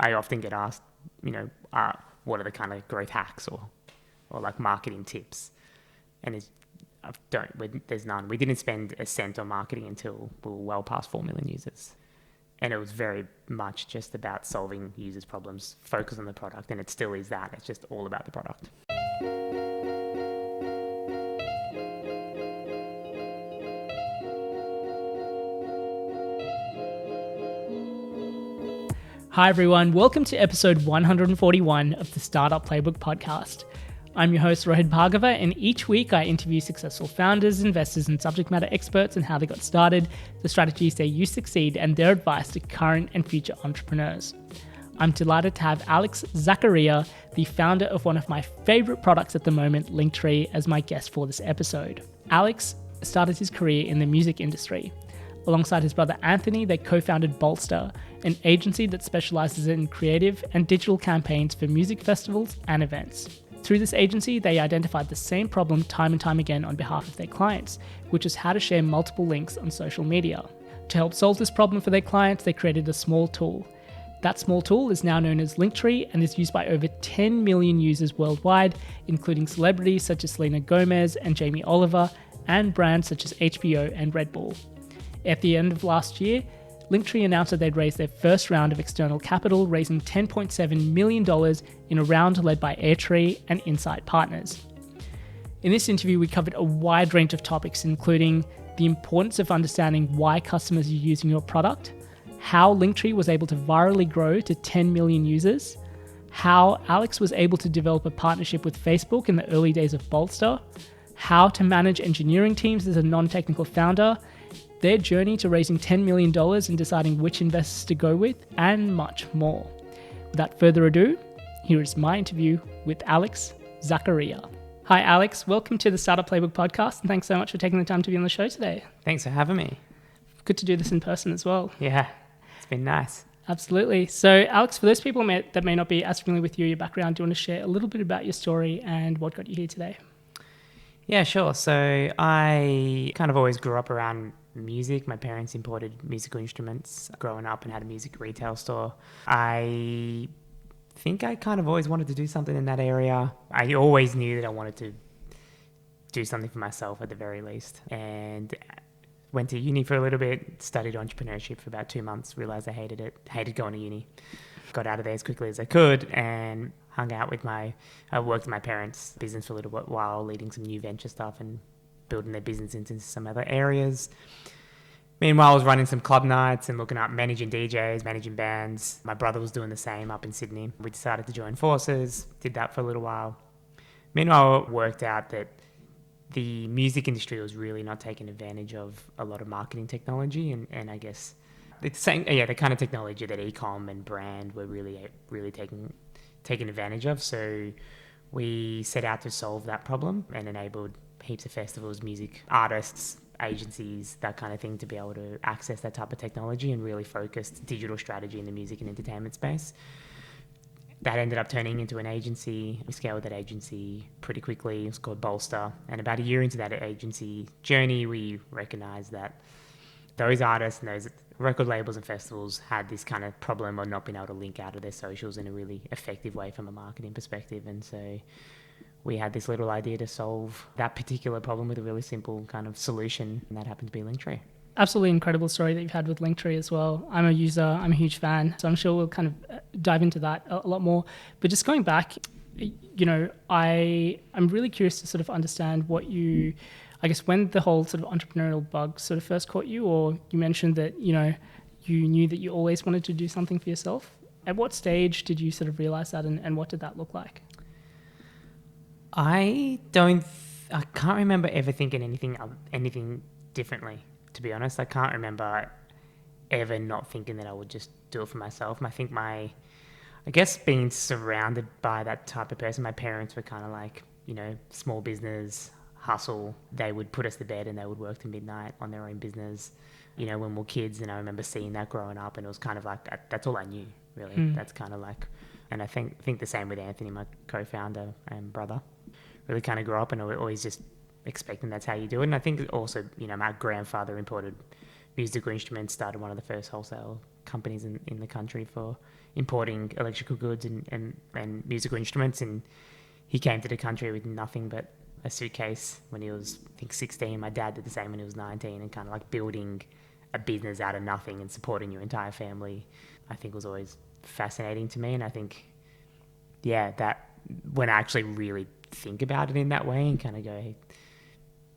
I often get asked, what are the kind of growth hacks or like marketing tips? And there's none. We didn't spend a cent on marketing until we were well past 4 million users. And it was very much just about solving users' problems, focus on the product, and it still is that. It's just all about the product. Hi everyone, welcome to episode 141 of the Startup Playbook podcast. I'm your host Rohit Bhargava, and each week I interview successful founders, investors, and subject matter experts on how they got started, the strategies they use to succeed, and their advice to current and future entrepreneurs. I'm delighted to have Alex Zaccaria, the founder of one of my favorite products at the moment, Linktree, as my guest for this episode. Alex started his career in the music industry. Alongside his brother Anthony, they co-founded Bolster, an agency that specialises in creative and digital campaigns for music festivals and events. Through this agency, they identified the same problem time and time again on behalf of their clients, which is how to share multiple links on social media. To help solve this problem for their clients, they created a small tool. That small tool is now known as Linktree and is used by over 10 million users worldwide, including celebrities such as Selena Gomez and Jamie Oliver, and brands such as HBO and Redbull. At the end of last year, Linktree announced that they'd raised their first round of external capital, raising $10.7 million in a round led by AirTree and Insight Partners. In this interview, we covered a wide range of topics, including the importance of understanding why customers are using your product, how Linktree was able to virally grow to 10 million users, how Alex was able to develop a partnership with Facebook in the early days of Bolster, how to manage engineering teams as a non-technical founder, their journey to raising $10 million and deciding which investors to go with, and much more. Without further ado, here is my interview with Alex Zaccaria. Hi Alex, welcome to the Startup Playbook podcast, and thanks so much for taking the time to be on the show today. Thanks for having me. Good to do this in person as well. Yeah, it's been nice. Absolutely. So Alex, for those people that may not be as familiar with you, your background, do you want to share a little bit about your story and what got you here today? Yeah, sure. So I kind of always grew up around music. My parents imported musical instruments growing up and had a music retail store. I think I kind of always wanted to do something in that area. I always knew that I wanted to do something for myself at the very least. And went to uni for a little bit, studied entrepreneurship for about 2 months, realized I hated it, hated going to uni. Got out of there as quickly as I could and hung out with I worked in my parents' business for a little while, leading some new venture stuff and building their business into some other areas. Meanwhile, I was running some club nights and looking up managing DJs, managing bands. My brother was doing the same up in Sydney. We decided to join forces, did that for a little while. Meanwhile, it worked out that the music industry was really not taking advantage of a lot of marketing technology and I guess the kind of technology that e-com and brand were really taking advantage of. So we set out to solve that problem and enabled heaps of festivals, music artists, agencies, that kind of thing to be able to access that type of technology and really focused digital strategy in the music and entertainment space. That ended up turning into an agency. We scaled that agency pretty quickly. It was called Bolster. And about a year into that agency journey, we recognized that those artists and those record labels and festivals had this kind of problem of not being able to link out of their socials in a really effective way from a marketing perspective. And so we had this little idea to solve that particular problem with a really simple kind of solution, and that happened to be Linktree. Absolutely incredible story that you've had with Linktree as well. I'm a user, I'm a huge fan, so I'm sure we'll kind of dive into that a lot more. But just going back, I'm really curious to sort of understand when the whole sort of entrepreneurial bug sort of first caught you, or you mentioned that, you knew that you always wanted to do something for yourself. At what stage did you sort of realize that, and what did that look like? I can't remember ever thinking anything differently, to be honest. I can't remember ever not thinking that I would just do it for myself. I think I guess being surrounded by that type of person, my parents were kind of like, small business, hustle. They would put us to bed and they would work to midnight on their own business, when we were kids. And I remember seeing that growing up, and it was kind of like, that's all I knew, really. That's kind of like, and I think the same with Anthony, my co-founder and brother. Really kind of grew up and always just expecting that's how you do it. And I think also, my grandfather imported musical instruments, started one of the first wholesale companies in the country for importing electrical goods and musical instruments. And he came to the country with nothing but a suitcase when he was, I think, 16. My dad did the same when he was 19, and kind of like building a business out of nothing and supporting your entire family, I think was always fascinating to me. And I think, yeah, that when I actually really think about it in that way and kind of go, hey,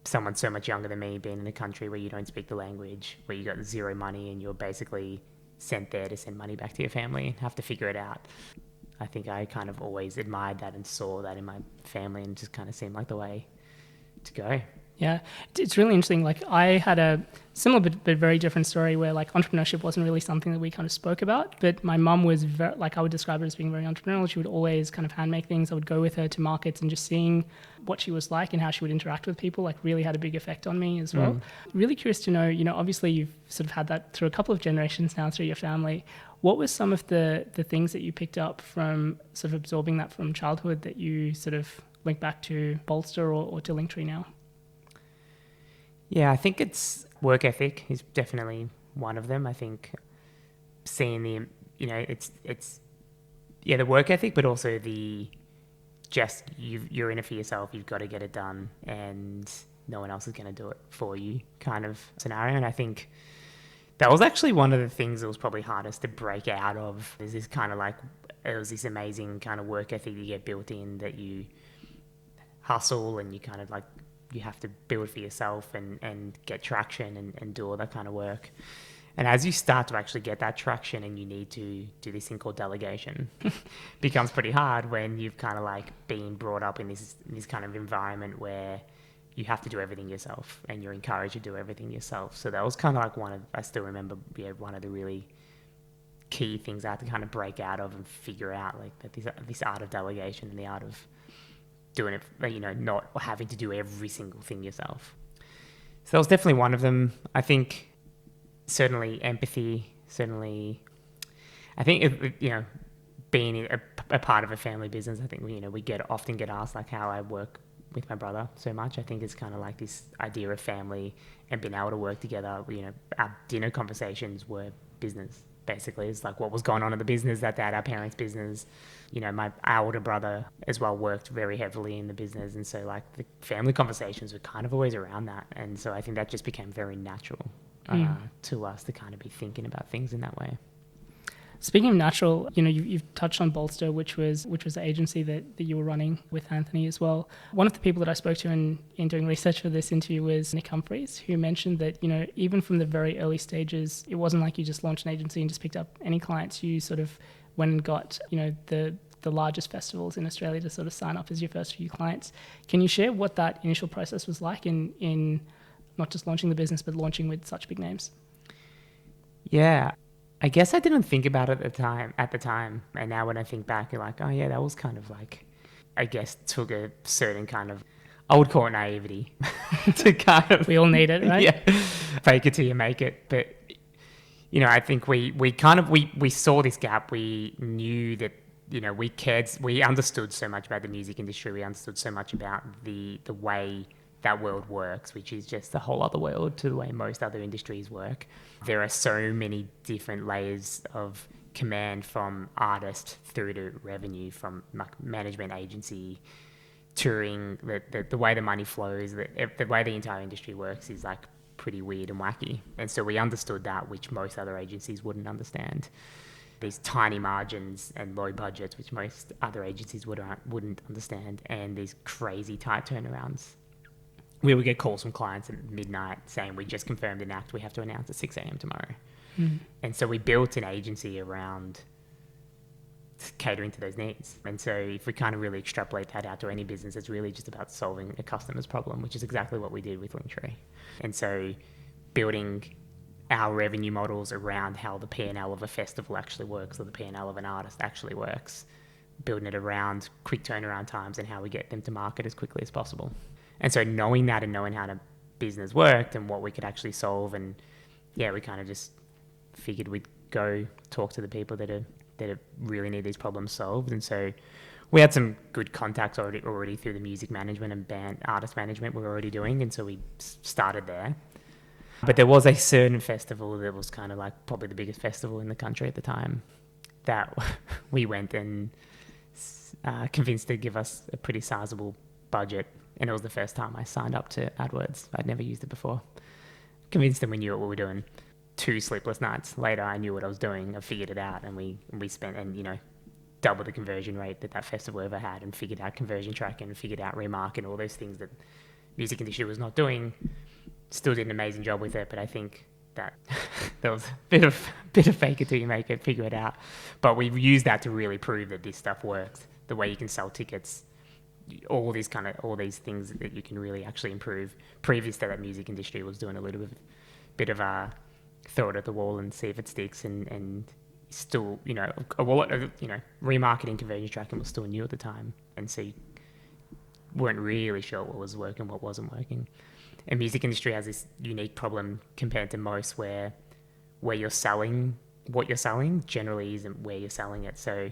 someone so much younger than me being in a country where you don't speak the language, where you got zero money and you're basically sent there to send money back to your family and have to figure it out. I think I kind of always admired that and saw that in my family, and just kind of seemed like the way to go. Yeah, it's really interesting. Like, I had a similar but very different story where like entrepreneurship wasn't really something that we kind of spoke about, but my mum was very, like, I would describe her as being very entrepreneurial. She would always kind of hand make things. I would go with her to markets, and just seeing what she was like and how she would interact with people like really had a big effect on me as well. Really curious to know, obviously you've sort of had that through a couple of generations now through your family. What were some of the things that you picked up from sort of absorbing that from childhood that you sort of link back to Bolster or to Linktree now? Yeah, I think it's work ethic is definitely one of them. I think seeing the, it's the work ethic, but also the just you're in it for yourself. You've got to get it done, and no one else is going to do it for you kind of scenario. And I think that was actually one of the things that was probably hardest to break out of. Is this kind of like, it was this amazing kind of work ethic you get built in, that you hustle and you kind of like, you have to build for yourself and get traction and do all that kind of work. And as you start to actually get that traction and you need to do this thing called delegation, becomes pretty hard when you've kind of like been brought up in this kind of environment where you have to do everything yourself and you're encouraged to do everything yourself. So that was kind of like I still remember, one of the really key things I had to kind of break out of and figure out, like that this art of delegation and the art of doing it, not having to do every single thing yourself. So that was definitely one of them. I think certainly empathy, I think, being a part of a family business, I think, we often get asked like how I work with my brother so much. I think it's kind of like this idea of family and being able to work together. Our dinner conversations were business. Basically, it's like what was going on in the business, that our parents' business. Our older brother as well worked very heavily in the business, and so like the family conversations were kind of always around that. And so I think that just became very natural to us to kind of be thinking about things in that way. Speaking of natural, you've touched on Bolster, which was the agency that you were running with Anthony as well. One of the people that I spoke to in doing research for this interview was Nick Humphreys, who mentioned that, even from the very early stages, it wasn't like you just launched an agency and just picked up any clients. You sort of went and got, the largest festivals in Australia to sort of sign up as your first few clients. Can you share what that initial process was like in not just launching the business, but launching with such big names? Yeah. I guess I didn't think about it at the time. And now when I think back, you're like, oh yeah, that was kind of like, I guess took a certain kind of, I would call it naivety to kind of... We all need it, right? Yeah. Fake it till you make it. But, I think we saw this gap. We knew that, we understood so much about the music industry. We understood so much about the way that world works, which is just a whole other world to the way most other industries work. There are so many different layers of command, from artist through to revenue, from management agency, touring, the way the money flows, the way the entire industry works is like pretty weird and wacky. And so we understood that, which most other agencies wouldn't understand. These tiny margins and low budgets, which most other agencies wouldn't understand, and these crazy tight turnarounds. We would get calls from clients at midnight saying, we just confirmed an act, we have to announce at 6 a.m. tomorrow. And so we built an agency around catering to those needs. And so if we kind of really extrapolate that out to any business, it's really just about solving a customer's problem, which is exactly what we did with Linktree. And so building our revenue models around how the P&L of a festival actually works, or the P&L of an artist actually works, building it around quick turnaround times and how we get them to market as quickly as possible. And so knowing that and knowing how the business worked and what we could actually solve, and yeah, we kind of just figured we'd go talk to the people that really need these problems solved. And so we had some good contacts already through the music management and band artist management we were already doing, and so we started there. But there was a certain festival that was kind of like probably the biggest festival in the country at the time that we went and convinced to give us a pretty sizable budget. And it was the first time I signed up to AdWords. I'd never used it before. Convinced them we knew what we were doing. 2 sleepless nights later, I knew what I was doing. I figured it out, and we spent, and double the conversion rate that festival ever had, and figured out conversion tracking, and figured out remarketing, all those things that music industry was not doing. Still did an amazing job with it, but I think that there was a bit of fake it till you make it, figure it out. But we've used that to really prove that this stuff works. The way you can sell tickets, all these things that you can really actually improve. Previous to that, music industry was doing a little bit of a throw it at the wall and see if it sticks, and still, remarketing, conversion tracking was still new at the time, and so you weren't really sure what was working, what wasn't working. And music industry has this unique problem compared to most, where you're selling what you're selling generally isn't where you're selling it. So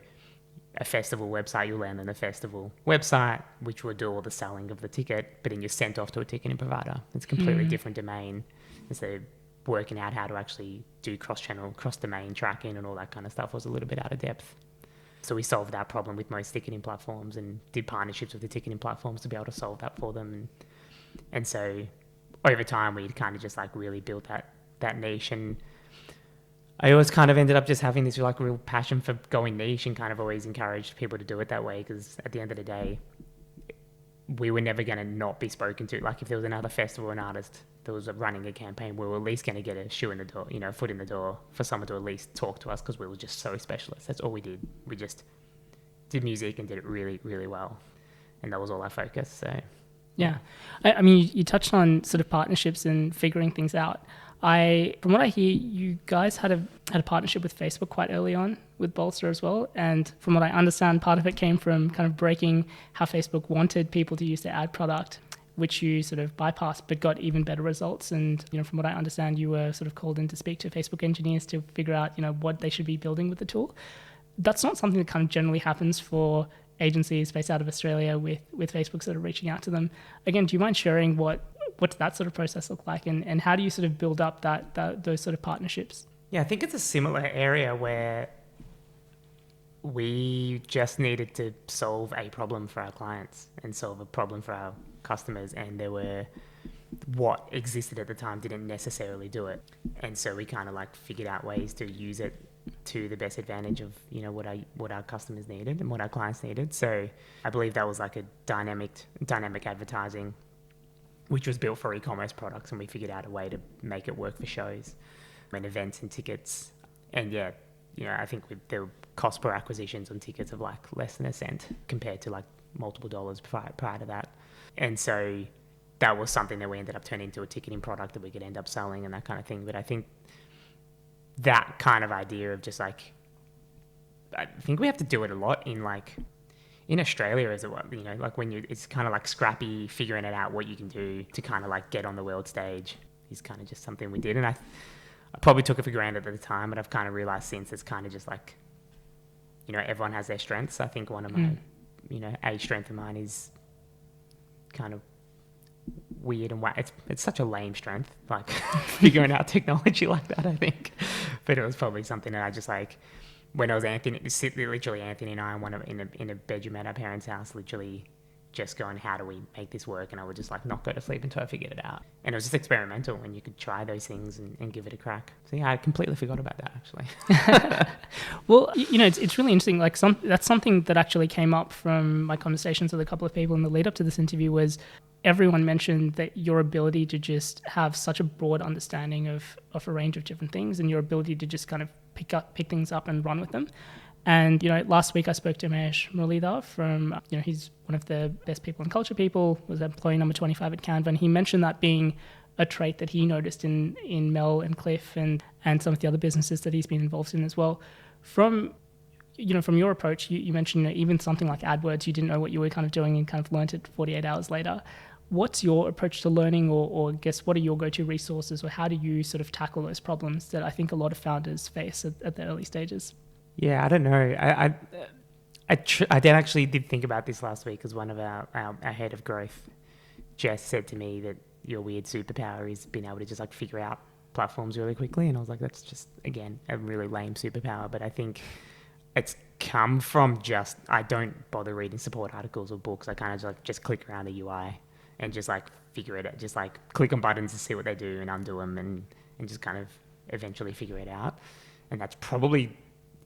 a festival website, you'll land on a festival website, which will do all the selling of the ticket, but then you're sent off to a ticketing provider. It's a completely different domain. And so working out how to actually do cross-channel, cross-domain tracking and all that kind of stuff was a little bit out of depth. So we solved that problem with most ticketing platforms and did partnerships with the ticketing platforms to be able to solve that for them. And so over time, we kind of just like really built that niche. And I always kind of ended up just having this like real passion for going niche, and kind of always encouraged people to do it that way, because at the end of the day, we were never going to not be spoken to. Like if there was another festival, an artist that was running a campaign, we were at least going to get a shoe in the door, foot in the door for someone to at least talk to us, because we were just so specialist. That's all we did. We just did music and did it really, really well. And that was all our focus. So yeah. I mean, you touched on sort of partnerships and figuring things out. From what I hear, you guys had a partnership with Facebook quite early on with Bolster as well. And from what I understand, part of it came from kind of breaking how Facebook wanted people to use their ad product, which you sort of bypassed, but got even better results. And, from what I understand, you were sort of called in to speak to Facebook engineers to figure out, what they should be building with the tool. That's not something that kind of generally happens for agencies based out of Australia with Facebook sort of reaching out to them. Again, do you mind sharing what's that sort of process look like, and how do you sort of build up those sort of partnerships? Yeah, I think it's a similar area where we just needed to solve a problem for our clients and solve a problem for our customers, and what existed at the time didn't necessarily do it. And so we kind of like figured out ways to use it to the best advantage of what our customers needed and what our clients needed. So I believe that was like a dynamic advertising, which was built for e-commerce products, and we figured out a way to make it work for shows and events and tickets. And yeah, I think there were cost per acquisitions on tickets of like less than $0.01 compared to like multiple dollars prior to that. And so that was something that we ended up turning into a ticketing product that we could end up selling and that kind of thing. But I think that kind of idea of just like, I think we have to do it a lot in Australia as well, like it's kind of like scrappy, figuring it out what you can do to kind of like get on the world stage is kind of just something we did. And I probably took it for granted at the time, but I've kind of realized since it's kind of just like, everyone has their strengths. I think one of my, a strength of mine is kind of weird and it's such a lame strength, like figuring out technology like that, I think. But it was probably something that I just like, when I was Anthony and I in a bedroom at our parents' house, literally just going, how do we make this work? And I would just like not go to sleep until I figured it out. And it was just experimental, and you could try those things and give it a crack. So yeah, I completely forgot about that actually. Well, it's really interesting. Like that's something that actually came up from my conversations with a couple of people in the lead up to this interview, was everyone mentioned that your ability to just have such a broad understanding of a range of different things, and your ability to just kind of pick things up and run with them. And, last week I spoke to Mahesh Muralidhar from, he's one of the best people and culture people, was employee number 25 at Canva. And he mentioned that being a trait that he noticed in Mel and Cliff and some of the other businesses that he's been involved in as well. From your approach, you mentioned, even something like AdWords, you didn't know what you were kind of doing and kind of learned it 48 hours later. What's your approach to learning, or I guess what are your go-to resources, or how do you sort of tackle those problems that I think a lot of founders face at the early stages? Yeah, I don't know. I did think about this last week, because one of our head of growth, Jess, said to me that, your weird superpower is being able to just like figure out platforms really quickly. And I was like, that's just, again, a really lame superpower. But I think it's come from just, I don't bother reading support articles or books. I kind of just click around the UI and just like figure it out, just like click on buttons to see what they do and undo them and just kind of eventually figure it out. And that's probably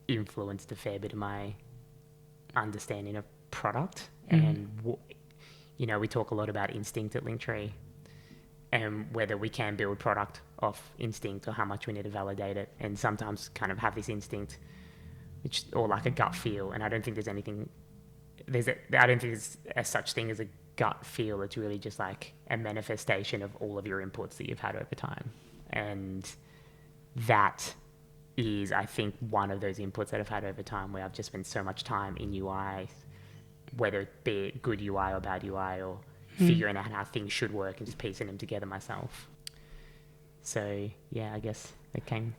influenced a fair bit of my understanding of product. And you know, we talk a lot about instinct at Linktree and whether we can build product off instinct or how much we need to validate it, and sometimes kind of have this instinct or like a gut feel. And I don't think there's anything I don't think there's a such thing as a gut feel. It's really just like a manifestation of all of your inputs that you've had over time. And that is, I think, one of those inputs that I've had over time where I've just spent so much time in UI, whether it be good UI or bad UI, or figuring out how things should work and just piecing them together myself. So yeah, I guess it came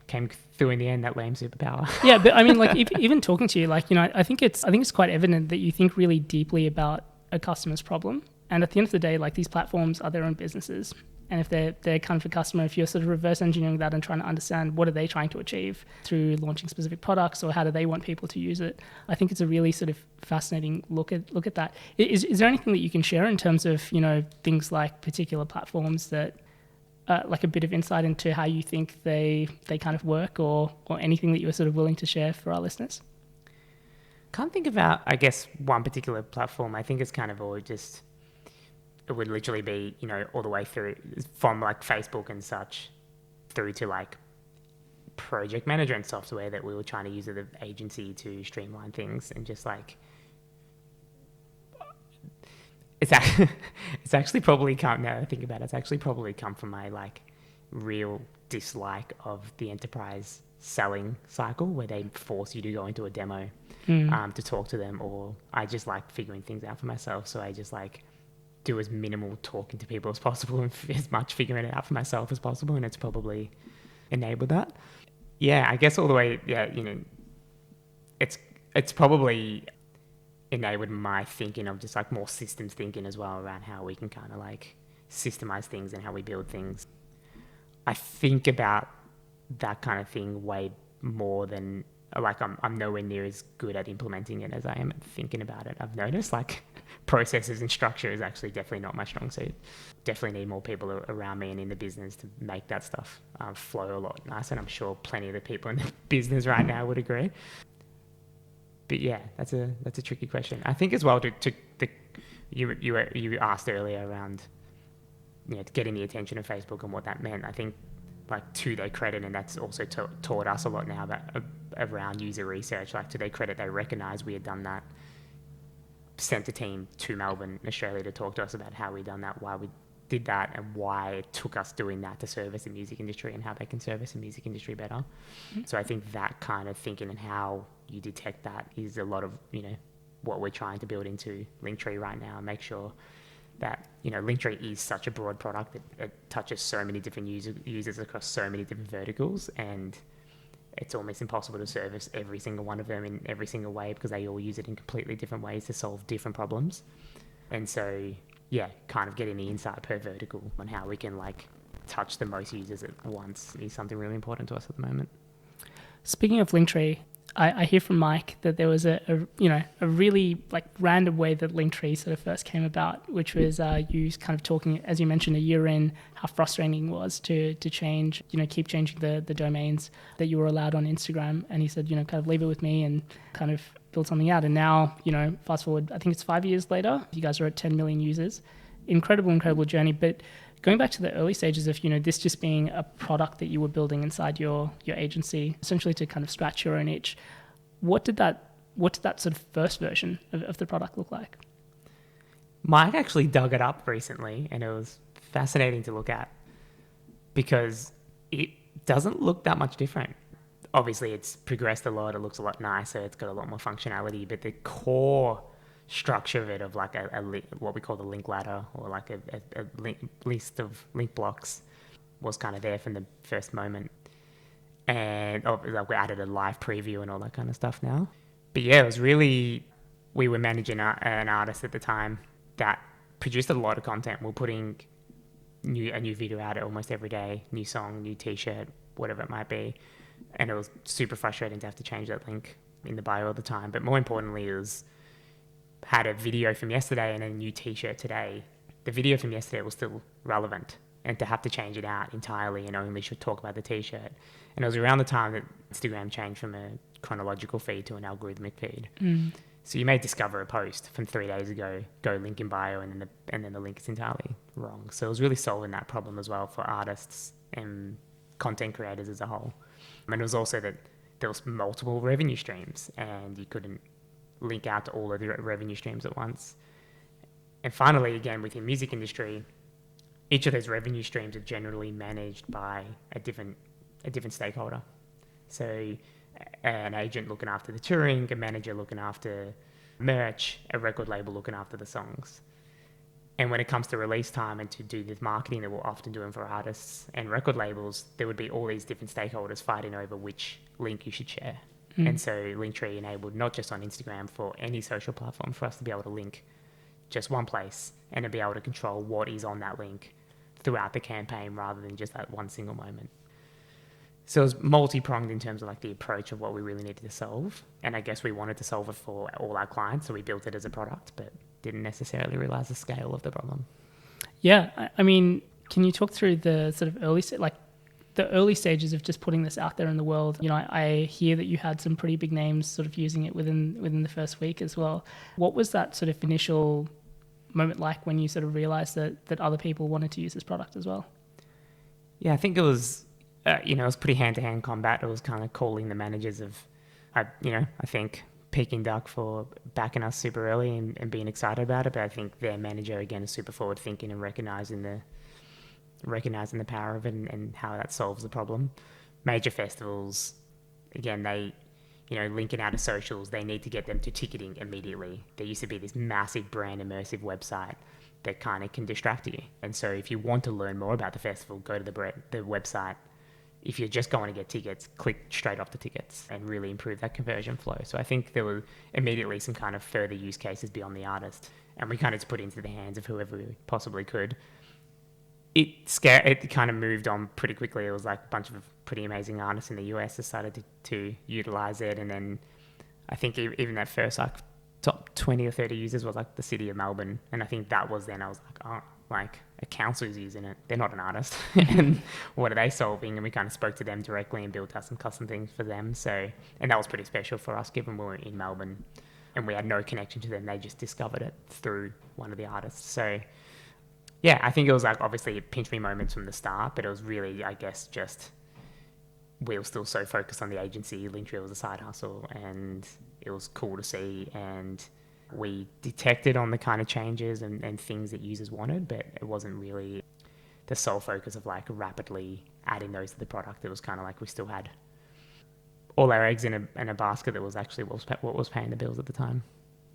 through in the end, that lame superpower. Yeah, but I mean, like, even talking to you, like, you know, I think it's quite evident that you think really deeply about a customer's problem. And at the end of the day, like, these platforms are their own businesses. And if they're kind of a customer, if you're sort of reverse engineering that and trying to understand what are they trying to achieve through launching specific products, or how do they want people to use it, I think it's a really sort of fascinating look at that. Is there anything that you can share in terms of, you know, things like particular platforms that, like a bit of insight into how you think they kind of work, or anything that you're sort of willing to share for our listeners? Can't think about, I guess, one particular platform. I think it's kind of all just, it would literally be, you know, all the way through from like Facebook and such through to like project management software that we were trying to use as an agency to streamline things. And just like, it's actually probably come, now that I think about it, it's actually probably come from my like real dislike of the enterprise selling cycle where they force you to go into a demo to talk to them, or I just like figuring things out for myself. So I just like do as minimal talking to people as possible and as much figuring it out for myself as possible. And it's probably enabled that. Yeah, I guess all the way, yeah, you know, it's probably enabled my thinking of just like more systems thinking as well around how we can kind of like systemize things and how we build things. I think about that kind of thing way more than, like, I'm nowhere near as good at implementing it as I am at thinking about it. I've noticed like processes and structure is actually definitely not my strong suit. Definitely need more people around me and in the business to make that stuff flow a lot nicer. And I'm sure plenty of the people in the business right now would agree. But yeah, that's a tricky question. I think as well you asked earlier around, you know, getting the attention of Facebook and what that meant. I think, like, to their credit, and that's also taught us a lot now about around user research. Like, to their credit, they recognised we had done that, sent a team to Melbourne, Australia, to talk to us about how we'd done that, why we did that, and why it took us doing that to service the music industry and how they can service the music industry better. Mm-hmm. So I think that kind of thinking and how you detect that is a lot of, you know, what we're trying to build into Linktree right now, and make sure that, you know, Linktree is such a broad product that it touches so many different users across so many different verticals, and it's almost impossible to service every single one of them in every single way because they all use it in completely different ways to solve different problems. And so, yeah, kind of getting the insight per vertical on how we can like touch the most users at once is something really important to us at the moment. Speaking of Linktree, I hear from Mike that there was a really like random way that Linktree sort of first came about, which was you kind of talking, as you mentioned, a year in, how frustrating it was to change, you know, keep changing the domains that you were allowed on Instagram. And he said, you know, kind of leave it with me and kind of build something out. And now, you know, fast forward, I think it's 5 years later, you guys are at 10 million users. Incredible journey. But going back to the early stages of, you know, this just being a product that you were building inside your agency, essentially to kind of scratch your own itch, what did that sort of first version of the product look like? Mike actually dug it up recently, and it was fascinating to look at because it doesn't look that much different. Obviously, it's progressed a lot. It looks a lot nicer. It's got a lot more functionality, but the core structure of it, of like what we call the link ladder, or like a list of link blocks, was kind of there from the first moment. And like we added a live preview and all that kind of stuff now. But yeah, it was really, we were managing an artist at the time that produced a lot of content. We're putting a new video out almost every day, new song, new t-shirt, whatever it might be. And it was super frustrating to have to change that link in the bio all the time. But more importantly, it was had a video from yesterday and a new t-shirt today. The video from yesterday was still relevant, and to have to change it out entirely and only should talk about the t-shirt. And it was around the time that Instagram changed from a chronological feed to an algorithmic feed. So you may discover a post from 3 days ago, go link in bio, and then the link is entirely wrong. So it was really solving that problem as well for artists and content creators as a whole. And it was also that there was multiple revenue streams, and you couldn't link out to all of the revenue streams at once. And finally, again, within the music industry, each of those revenue streams are generally managed by a different stakeholder. So an agent looking after the touring, a manager looking after merch, a record label looking after the songs. And when it comes to release time and to do the marketing that we're often doing for artists and record labels, there would be all these different stakeholders fighting over which link you should share. And so Linktree enabled, not just on Instagram, for any social platform, for us to be able to link just one place and to be able to control what is on that link throughout the campaign rather than just that one single moment. So it was multi-pronged in terms of like the approach of what we really needed to solve. And I guess we wanted to solve it for all our clients, so we built it as a product, but didn't necessarily realize the scale of the problem. Yeah, I mean, can you talk through the sort of the early stages of just putting this out there in the world? You know, I hear that you had some pretty big names sort of using it within the first week as well. What was that sort of initial moment like when you sort of realized that other people wanted to use this product as well? Yeah, I think it was, it was pretty hand-to-hand combat. It was kind of calling the managers of, I think Peking Duck for backing us super early and being excited about it. But I think their manager, again, is super forward-thinking and recognizing the power of it and how that solves the problem. Major festivals, again, they, linking out of socials, they need to get them to ticketing immediately. There used to be this massive brand immersive website that kind of can distract you. And so if you want to learn more about the festival, go to the website. If you're just going to get tickets, click straight off the tickets and really improve that conversion flow. So I think there were immediately some kind of further use cases beyond the artist, and we kind of just put it into the hands of whoever we possibly could. It kind of moved on pretty quickly. It was like a bunch of pretty amazing artists in the US decided to utilize it. And then I think even that first like top 20 or 30 users was like the city of Melbourne. And I think that was then I was like, oh, like a council's using it. They're not an artist. And what are they solving? And we kind of spoke to them directly and built out some custom things for them. So, and that was pretty special for us given we were in Melbourne and we had no connection to them. They just discovered it through one of the artists. So yeah, I think it was like obviously pinch me moments from the start, but it was really, I guess, just we were still so focused on the agency. Linktree was a side hustle, and it was cool to see. And we detected on the kind of changes and things that users wanted, but it wasn't really the sole focus of like rapidly adding those to the product. It was kind of like we still had all our eggs in a basket that was actually what was paying the bills at the time.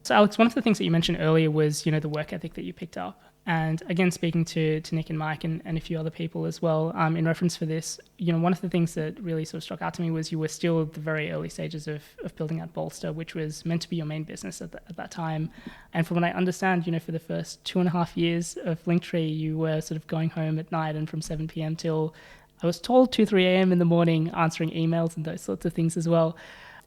So Alex, one of the things that you mentioned earlier was, the work ethic that you picked up. And again, speaking to Nick and Mike and a few other people as well, in reference for this, one of the things that really sort of struck out to me was you were still at the very early stages of building out Bolster, which was meant to be your main business at that time. And from what I understand, for the first 2.5 years of Linktree, you were sort of going home at night and from 7 p.m. till, I was told, 2, 3 a.m. in the morning, answering emails and those sorts of things as well.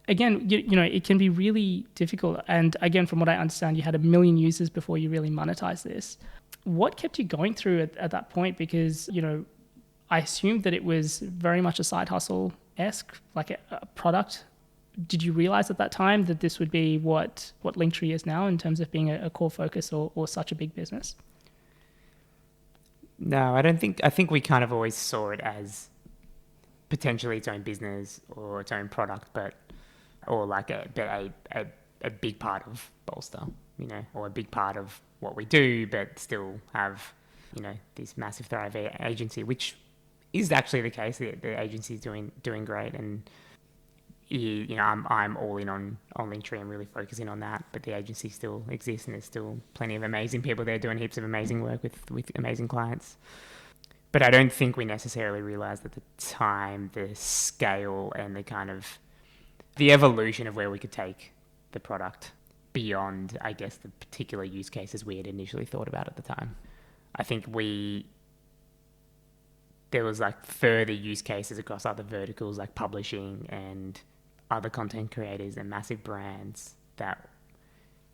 Again, it can be really difficult. And again, from what I understand, you had 1 million users before you really monetized this. What kept you going through at that point? Because, I assumed that it was very much a side hustle-esque, like a product. Did you realize at that time that this would be what Linktree is now in terms of being a core focus or such a big business? No, I don't think. I think we kind of always saw it as potentially its own business or its own product, or like a big part of Bolster, or a big part of what we do, but still have, this massive Thrive agency, which is actually the case. The agency is doing great, and I'm all in on Linktree. I'm really focusing on that, but the agency still exists, and there's still plenty of amazing people there doing heaps of amazing work with amazing clients. But I don't think we necessarily realized at the time the scale and the kind of the evolution of where we could take the product beyond, I guess, the particular use cases we had initially thought about at the time. I think we there was like further use cases across other verticals like publishing and other content creators and massive brands that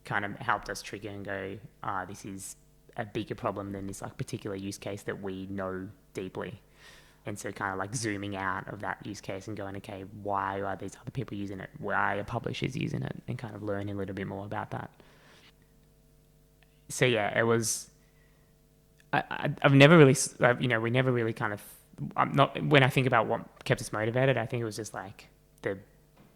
kind of helped us trigger and go, this is a bigger problem than this like particular use case that we know deeply. And so kind of like zooming out of that use case and going, okay, why are these other people using it? Why are publishers using it? And kind of learning a little bit more about that. So yeah, it was, I've never really, we never really kind of, when I think about what kept us motivated, I think it was just like the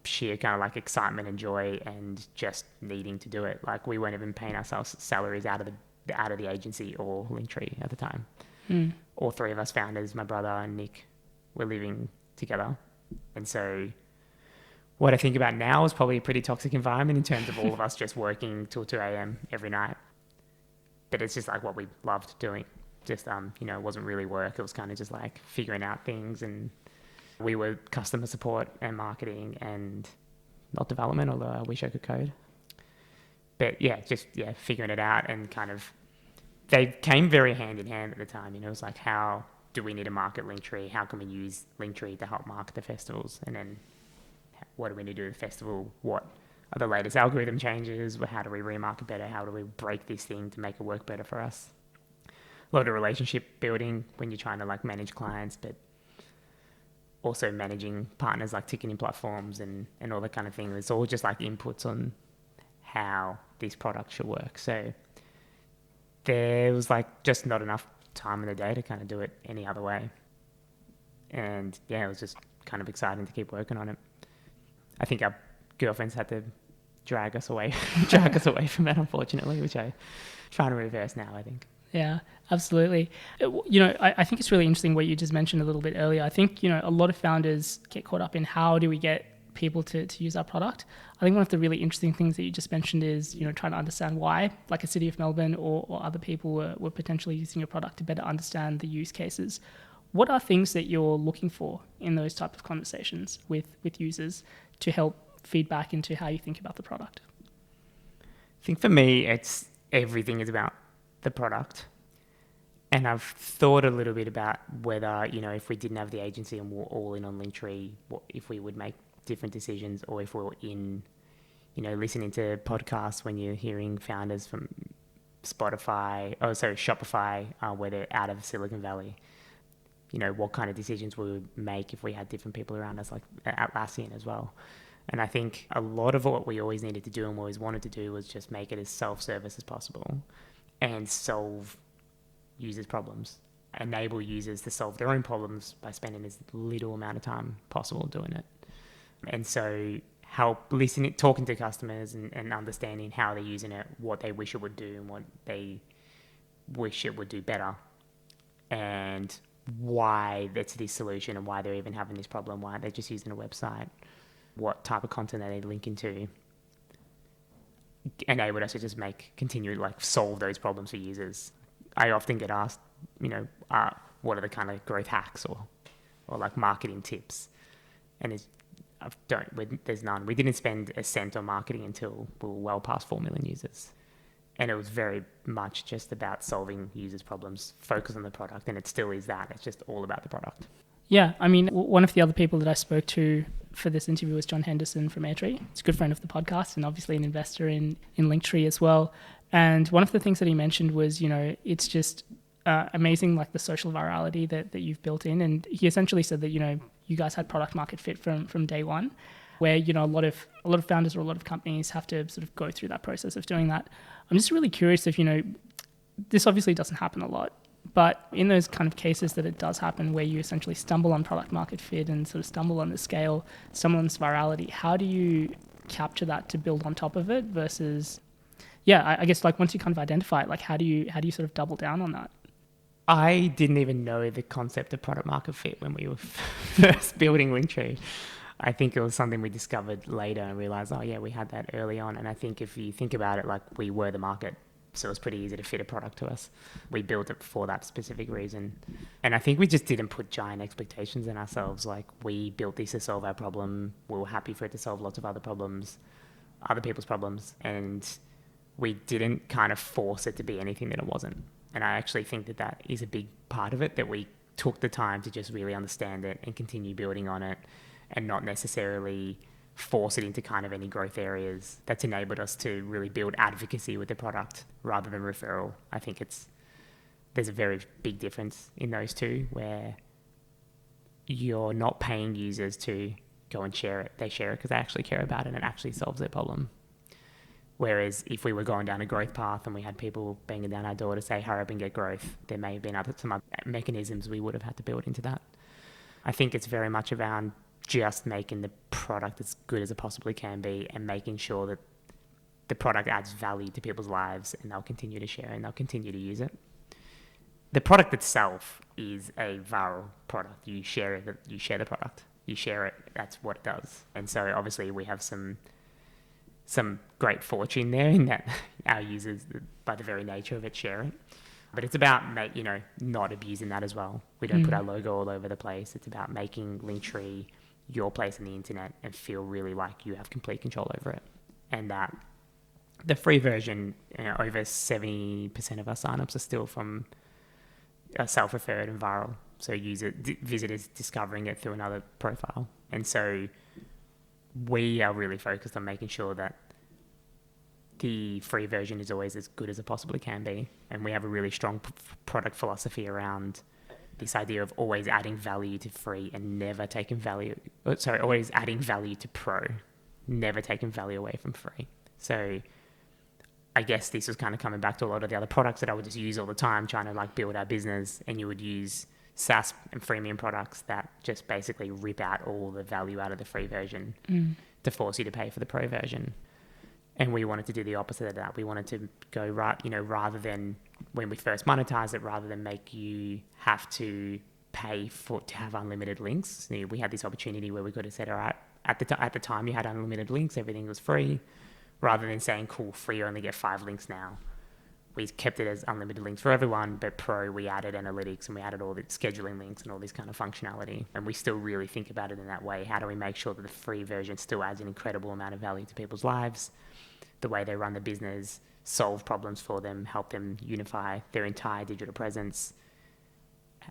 sheer kind of like excitement and joy and just needing to do it. Like we weren't even paying ourselves salaries out of the agency or Linktree at the time. All three of us founders, my brother and Nick, were living together. And so what I think about now is probably a pretty toxic environment in terms of all of us just working till 2 a.m. every night. But it's just like what we loved doing. Just, it wasn't really work. It was kind of just like figuring out things. And we were customer support and marketing and not development, although I wish I could code. But yeah, figuring it out and kind of, they came very hand in hand at the time. It was like, how do we need to market Linktree? How can we use Linktree to help market the festivals? And then what do we need to do with the festival? What are the latest algorithm changes? How do we remarket better? How do we break this thing to make it work better for us? A lot of relationship building when you're trying to like manage clients, but also managing partners like ticketing platforms and all that kind of thing. It's all just like inputs on how this product should work. So there was like just not enough time in the day to kind of do it any other way. And yeah, it was just kind of exciting to keep working on it. I think our girlfriends had to drag us away from it, unfortunately, which I'm trying to reverse now, I think. Yeah, absolutely. I think it's really interesting what you just mentioned a little bit earlier. I think, a lot of founders get caught up in how do we get people to use our product. I think one of the really interesting things that you just mentioned is, trying to understand why, like a City of Melbourne or other people were potentially using your product to better understand the use cases. What are things that you're looking for in those types of conversations with users to help feedback into how you think about the product? I think for me, everything is about the product. And I've thought a little bit about whether, if we didn't have the agency and we're all in on Linktree, if we would make different decisions, or if we're in, listening to podcasts when you're hearing founders from Shopify, where they're out of Silicon Valley, what kind of decisions we would make if we had different people around us, like Atlassian as well. And I think a lot of what we always needed to do and always wanted to do was just make it as self-service as possible and solve users' problems, enable users to solve their own problems by spending as little amount of time possible doing it. And so help listening, talking to customers and understanding how they're using it, what they wish it would do and what they wish it would do better, and why it's this solution and why they're even having this problem, why they're just using a website, what type of content they link into, enabled us to just continue solve those problems for users. I often get asked, what are the kind of growth hacks or like marketing tips? And there's none. We didn't spend a cent on marketing until we were well past 4 million users. And it was very much just about solving users' problems, focus on the product. And it still is that. It's just all about the product. Yeah, I mean, one of the other people that I spoke to for this interview was John Henderson from AirTree. He's a good friend of the podcast and obviously an investor in Linktree as well. And one of the things that he mentioned was, it's just amazing, like the social virality that you've built in. And he essentially said that, you guys had product market fit from day one, where, a lot of founders or a lot of companies have to sort of go through that process of doing that. I'm just really curious if, this obviously doesn't happen a lot, but in those kind of cases that it does happen where you essentially stumble on product market fit and sort of stumble on the scale, stumble on this virality, how do you capture that to build on top of it versus, I guess like once you kind of identify it, like how do you sort of double down on that? I didn't even know the concept of product market fit when we were first building Linktree. I think it was something we discovered later and realized, we had that early on. And I think if you think about it, like we were the market, so it was pretty easy to fit a product to us. We built it for that specific reason. And I think we just didn't put giant expectations in ourselves. Like we built this to solve our problem. We were happy for it to solve lots of other problems, other people's problems. And we didn't kind of force it to be anything that it wasn't. And I actually think that is a big part of it, that we took the time to just really understand it and continue building on it, and not necessarily force it into kind of any growth areas. That's enabled us to really build advocacy with the product rather than referral. I think there's a very big difference in those two, where you're not paying users to go and share it. They share it because they actually care about it and it actually solves their problem. Whereas if we were going down a growth path and we had people banging down our door to say, hurry up and get growth, there may have been some other mechanisms we would have had to build into that. I think it's very much around just making the product as good as it possibly can be, and making sure that the product adds value to people's lives and they'll continue to share and they'll continue to use it. The product itself is a viral product. You share it, you share the product, you share it, that's what it does. And so obviously we have some great fortune there in that our users, by the very nature of it, share it. But it's about, not abusing that as well. We don't put our logo all over the place. It's about making Linktree your place on the internet and feel really like you have complete control over it. And that the free version, over 70% of our signups are still from self-referred and viral. So visitors discovering it through another profile. And so we are really focused on making sure that the free version is always as good as it possibly can be. And we have a really strong product philosophy around this idea of always adding value to free and never taking always adding value to pro, never taking value away from free. So I guess this was kind of coming back to a lot of the other products that I would just use all the time, trying to build our business, and you would use SaaS and freemium products that just basically rip out all the value out of the free version to force you to pay for the pro version. And we wanted to do the opposite of that. We wanted to go rather than when we first monetize it, rather than make you have to pay to have unlimited links. We had this opportunity where we could have said, all right, at the time you had unlimited links, everything was free. Rather than saying, cool, free, you only get 5 links now. We kept it as unlimited links for everyone, but pro, we added analytics and we added all the scheduling links and all this kind of functionality. And we still really think about it in that way. How do we make sure that the free version still adds an incredible amount of value to people's lives, the way they run the business, solve problems for them, help them unify their entire digital presence,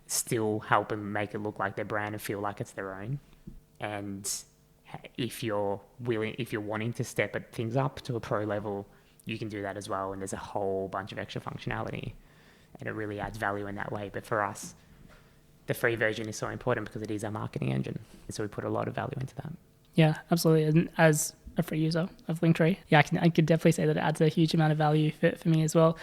still help them make it look like their brand and feel like it's their own. And if you're wanting to step things up to a pro level, you can do that as well. And there's a whole bunch of extra functionality and it really adds value in that way. But for us, the free version is so important because it is our marketing engine. And so we put a lot of value into that. Yeah, absolutely. And as a free user of Linktree, I could definitely say that it adds a huge amount of value for me as well.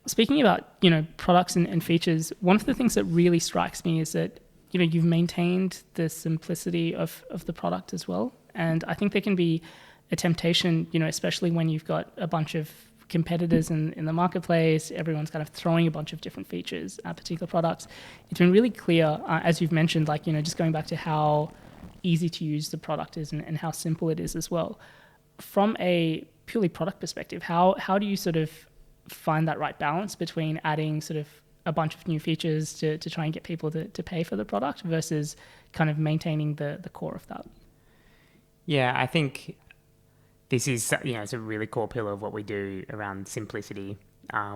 Speaking about, products and features, one of the things that really strikes me is that, you've maintained the simplicity of the product as well. And I think there can be a temptation, especially when you've got a bunch of competitors in the marketplace, everyone's kind of throwing a bunch of different features at particular products. It's been really clear, as you've mentioned, just going back to how easy to use the product is and how simple it is as well. From a purely product perspective, how do you sort of find that right balance between adding sort of a bunch of new features to try and get people to pay for the product versus kind of maintaining the core of that? Yeah, I think this is, it's a really core pillar of what we do around simplicity.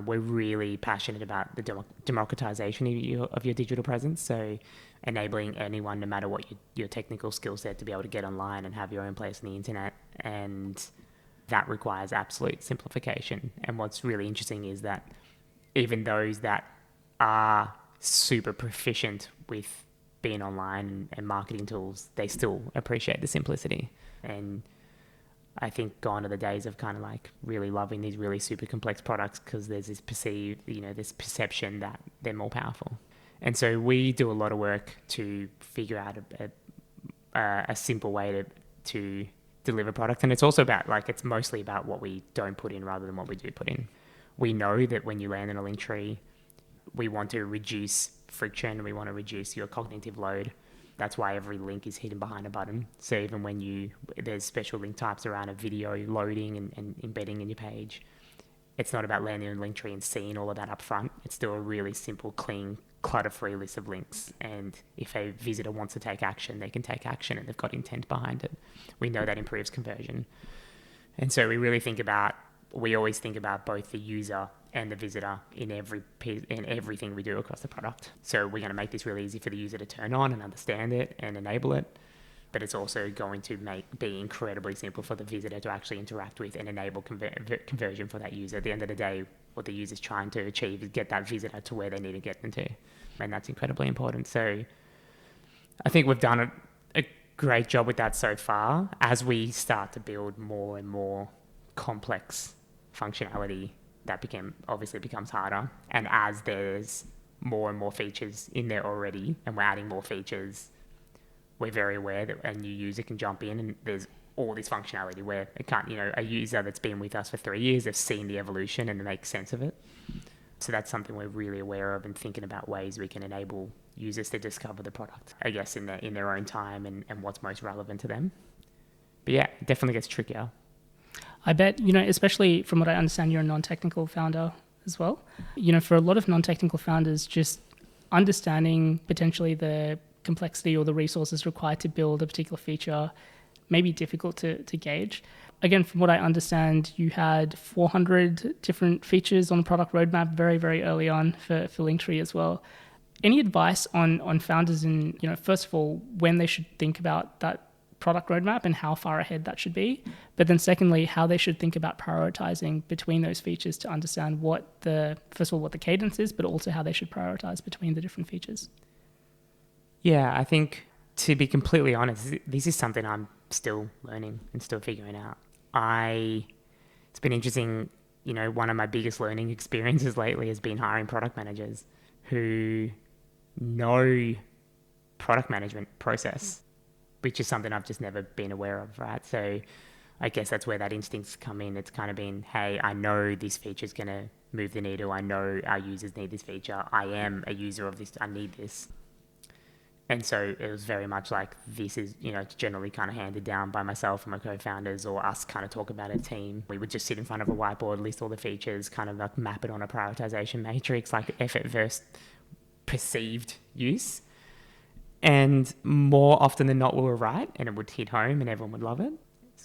We're really passionate about the democratization of your digital presence. So enabling anyone, no matter what your technical skill set, to be able to get online and have your own place on the internet. And that requires absolute simplification. And what's really interesting is that even those that are super proficient with being online and marketing tools, they still appreciate the simplicity. And I think gone are the days of kind of really loving these really super complex products because there's this this perception that they're more powerful. And so we do a lot of work to figure out a simple way to deliver product. And it's also about it's mostly about what we don't put in rather than what we do put in. We know that when you land in a Linktree, we want to reduce friction. We want to reduce your cognitive load. That's why every link is hidden behind a button. So even when there's special link types around a video loading and embedding in your page, it's not about landing in Linktree and seeing all of that up front. It's still a really simple, clean, clutter-free list of links. And if a visitor wants to take action, they can take action and they've got intent behind it. We know that improves conversion. And so we always think about both the user and the visitor in everything we do across the product. So we're going to make this really easy for the user to turn on and understand it and enable it. But it's also going to be incredibly simple for the visitor to actually interact with and enable conversion for that user. At the end of the day, what the user's trying to achieve is get that visitor to where they need to get them to. And that's incredibly important. So I think we've done a great job with that so far. As we start to build more and more complex functionality, that obviously becomes harder. And as there's more and more features in there already, and we're adding more features, we're very aware that a new user can jump in and there's all this functionality where it can't, a user that's been with us for 3 years, they've seen the evolution and they make sense of it. So that's something we're really aware of and thinking about ways we can enable users to discover the product, I guess, in their own time and what's most relevant to them. But yeah, it definitely gets trickier. I bet, especially from what I understand, you're a non-technical founder as well. For a lot of non-technical founders, just understanding potentially the complexity or the resources required to build a particular feature may be difficult to gauge. Again, from what I understand, you had 400 different features on the product roadmap very, very early on for Linktree as well. Any advice on founders in, first of all, when they should think about that product roadmap and how far ahead that should be, but then secondly, how they should think about prioritizing between those features to understand what the cadence is, but also how they should prioritize between the different features? Yeah, I think, to be completely honest, this is something I'm still learning and still figuring out. It's been interesting, one of my biggest learning experiences lately has been hiring product managers who know product management process, which is something I've just never been aware of, right? So I guess that's where that instincts come in. It's kind of been, hey, I know this feature is going to move the needle. I know our users need this feature. I am a user of this. I need this. And so it was very much like this is, it's generally kind of handed down by myself and my co-founders or us kind of talk about a team. We would just sit in front of a whiteboard, list all the features, kind of like map it on a prioritization matrix, like effort versus perceived use. And more often than not, we were right and it would hit home and everyone would love it.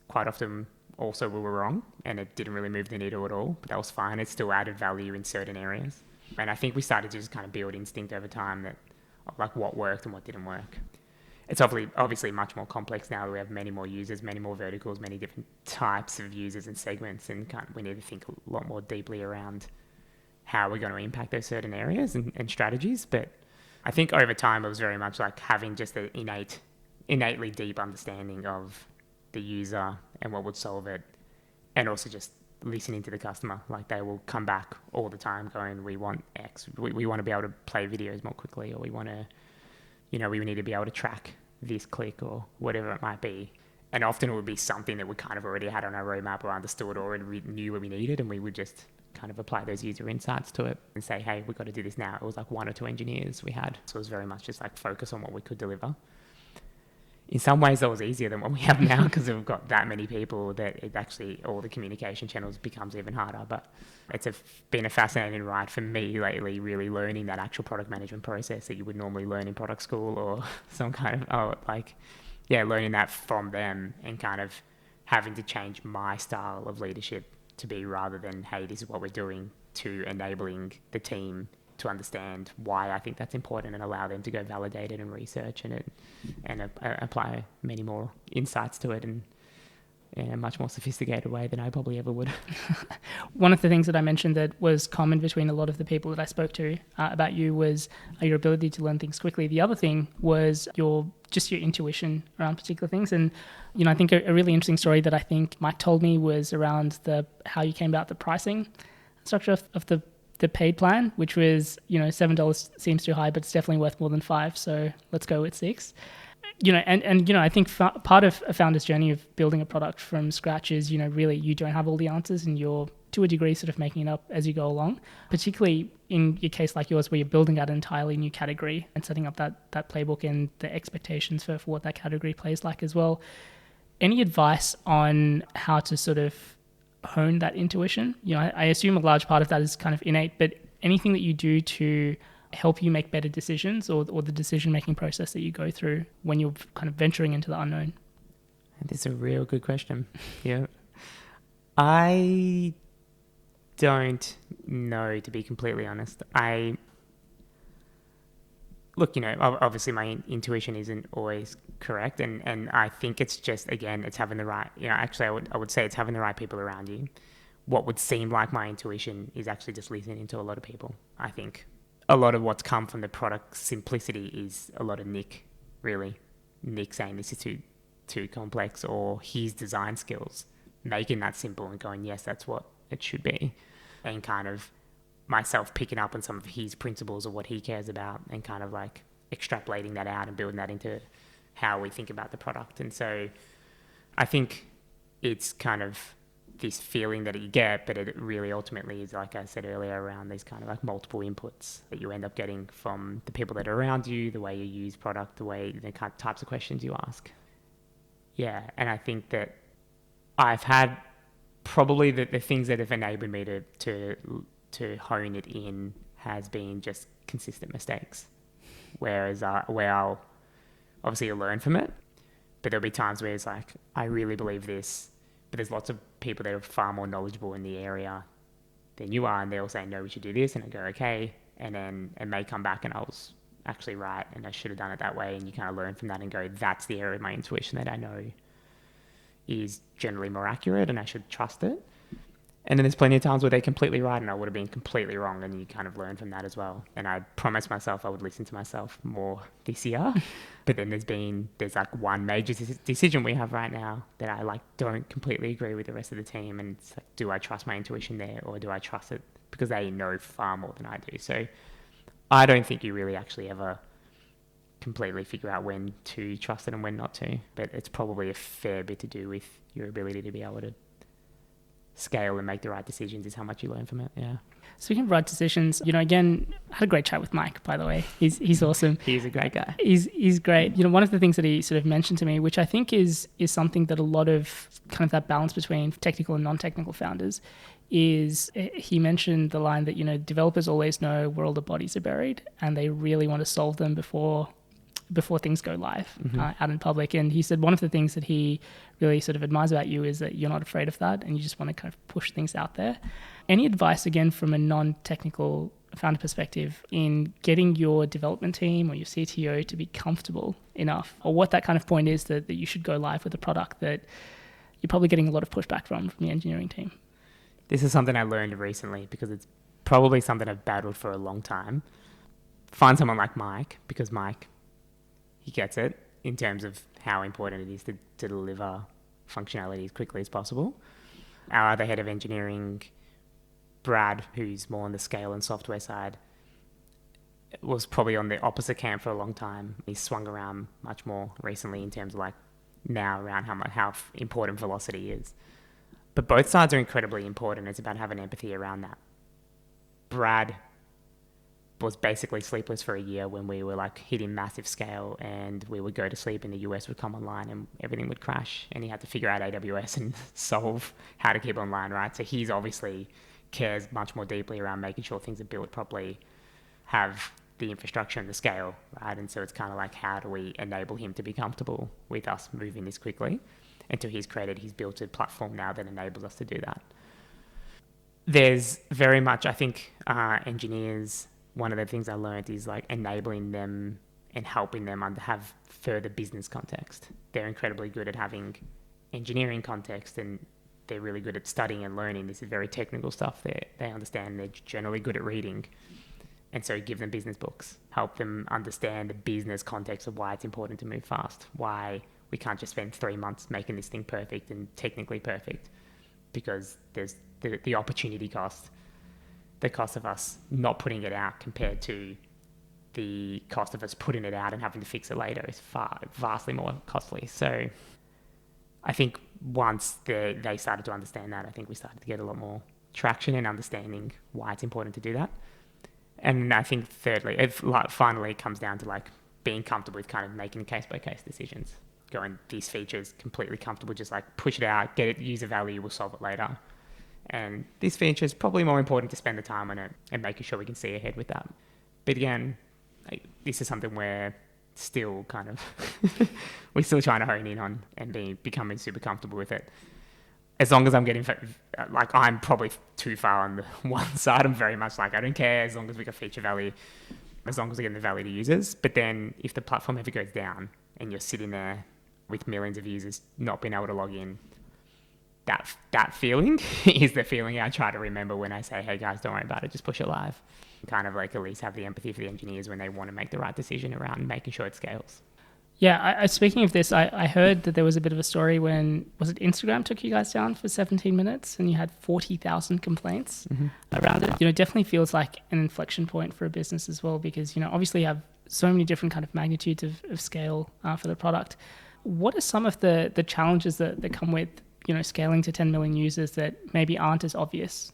Quite often also we were wrong and it didn't really move the needle at all, but that was fine. It still added value in certain areas. And I think we started to just kind of build instinct over time that like what worked and what didn't work. It's obviously much more complex now that we have many more users, many more verticals, many different types of users and segments, and we need to think a lot more deeply around how we're going to impact those certain areas and strategies. But I think over time it was very much like having just an innately deep understanding of the user and what would solve it, and also just listening to the customer. Like they will come back all the time going, we want X, we want to be able to play videos more quickly, or we want to, we need to be able to track this click or whatever it might be. And often it would be something that we kind of already had on our roadmap or understood or already knew what we needed, and we would just kind of apply those user insights to it and say, hey, we've got to do this now. It was like 1 or 2 engineers we had. So it was very much just like focus on what we could deliver. In some ways that was easier than what we have now because we've got that many people that it actually, all the communication channels becomes even harder. But it's been a fascinating ride for me lately, really learning that actual product management process that you would normally learn in product school or some kind of, learning that from them and kind of having to change my style of leadership to be, rather than, hey, this is what we're doing, to enabling the team to understand why I think that's important and allow them to go validate it and research and apply many more insights to it and in a much more sophisticated way than I probably ever would. One of the things that I mentioned that was common between a lot of the people that I spoke to about you was your ability to learn things quickly. The other thing was your intuition around particular things. And, I think a really interesting story that I think Mike told me was around how you came about the pricing structure of the paid plan, which was, $7 seems too high, but it's definitely worth more than $5. So let's go with $6. I think part of a founder's journey of building a product from scratch is, really you don't have all the answers and you're to a degree sort of making it up as you go along, particularly in your case like yours where you're building out an entirely new category and setting up that playbook and the expectations for what that category plays like as well. Any advice on how to sort of hone that intuition? I assume a large part of that is kind of innate, but anything that you do to help you make better decisions or the decision-making process that you go through when you're kind of venturing into the unknown? That's a real good question. Yeah. I don't know, to be completely honest. Look, obviously my intuition isn't always correct, and I think it's just, again, it's having the right, actually I would say it's having the right people around you. What would seem like my intuition is actually just listening to a lot of people. I think a lot of what's come from the product simplicity is a lot of Nick saying this is too complex, or his design skills, making that simple and going, yes, that's what it should be, and kind of myself picking up on some of his principles of what he cares about and kind of like extrapolating that out and building that into how we think about the product. And so I think it's kind of this feeling that you get, but it really ultimately is, like I said earlier, around these kind of like multiple inputs that you end up getting from the people that are around you, the way you use product, the kind of types of questions you ask. Yeah, and I think that I've had probably the things that have enabled me to hone it in has been just consistent mistakes. Whereas where I'll obviously you'll learn from it, but there'll be times where it's like, I really believe this, but there's lots of people that are far more knowledgeable in the area than you are, and they'll say, no, we should do this, and I go, okay, and then it may come back and I was actually right and I should have done it that way, and you kind of learn from that and go, that's the area of my intuition that I know is generally more accurate and I should trust it. And then there's plenty of times where they're completely right and I would have been completely wrong, and you kind of learn from that as well. And I promised myself I would listen to myself more this year. But then there's like one major decision we have right now that I like don't completely agree with the rest of the team. And it's like, do I trust my intuition there, or do I trust it because they know far more than I do? So I don't think you really actually ever completely figure out when to trust it and when not to. But it's probably a fair bit to do with your ability to be able to scale and make the right decisions is how much you learn from it. Yeah. Speaking of right decisions, again, I had a great chat with Mike, by the way. He's awesome. He's a great guy. He's great. One of the things that he sort of mentioned to me, which I think is something that a lot of kind of that balance between technical and non-technical founders is, he mentioned the line that, developers always know where all the bodies are buried and they really want to solve them before things go live out in public. And he said one of the things that he really sort of admires about you is that you're not afraid of that and you just want to kind of push things out there. Any advice, again, from a non-technical founder perspective in getting your development team or your CTO to be comfortable enough, or what that kind of point is that you should go live with a product that you're probably getting a lot of pushback from the engineering team? This is something I learned recently because it's probably something I've battled for a long time. Find someone like Mike, because Mike, he gets it in terms of how important it is to deliver functionality as quickly as possible. Our other head of engineering, Brad, who's more on the scale and software side, was probably on the opposite camp for a long time. He's swung around much more recently in terms of like now around how important velocity is. But both sides are incredibly important. It's about having empathy around that. Brad was basically sleepless for a year when we were like hitting massive scale, and we would go to sleep and the US would come online and everything would crash, and he had to figure out AWS and solve how to keep online, right? So he's obviously cares much more deeply around making sure things are built properly, have the infrastructure and the scale, right? And so it's kind of like, how do we enable him to be comfortable with us moving this quickly? And to his credit, he's built a platform now that enables us to do that. There's very much, I think, engineers, one of the things I learned is like enabling them and helping them have further business context. They're incredibly good at having engineering context, and they're really good at studying and learning. This is very technical stuff they understand. They're generally good at reading. And so give them business books, help them understand the business context of why it's important to move fast, why we can't just spend 3 months making this thing perfect and technically perfect, because there's the opportunity cost, the cost of us not putting it out compared to the cost of us putting it out and having to fix it later is vastly more costly. So I think once they started to understand that, I think we started to get a lot more traction and understanding why it's important to do that. And I think thirdly, finally it comes down to like being comfortable with kind of making case-by-case decisions, going, these features completely comfortable, just like push it out, get it user value, we'll solve it later. And this feature is probably more important to spend the time on it and making sure we can see ahead with that. But again, this is something we're still kind of, we're still trying to hone in on and becoming super comfortable with it. as long as I'm getting, like, I'm probably too far on the one side. I'm very much like, I don't care as long as we got feature value, as long as we're getting the value to users. But then if the platform ever goes down and you're sitting there with millions of users not being able to log in, that feeling is the feeling I try to remember when I say, hey guys, don't worry about it, just push it live. Kind of like at least have the empathy for the engineers when they want to make the right decision around making sure it scales. Yeah, speaking of this, I heard that there was a bit of a story when, was it Instagram took you guys down for 17 minutes and you had 40,000 complaints around it. Definitely feels like an inflection point for a business as well, because, obviously you have so many different kind of magnitudes of scale for the product. What are some of the challenges that come with, scaling to 10 million users that maybe aren't as obvious?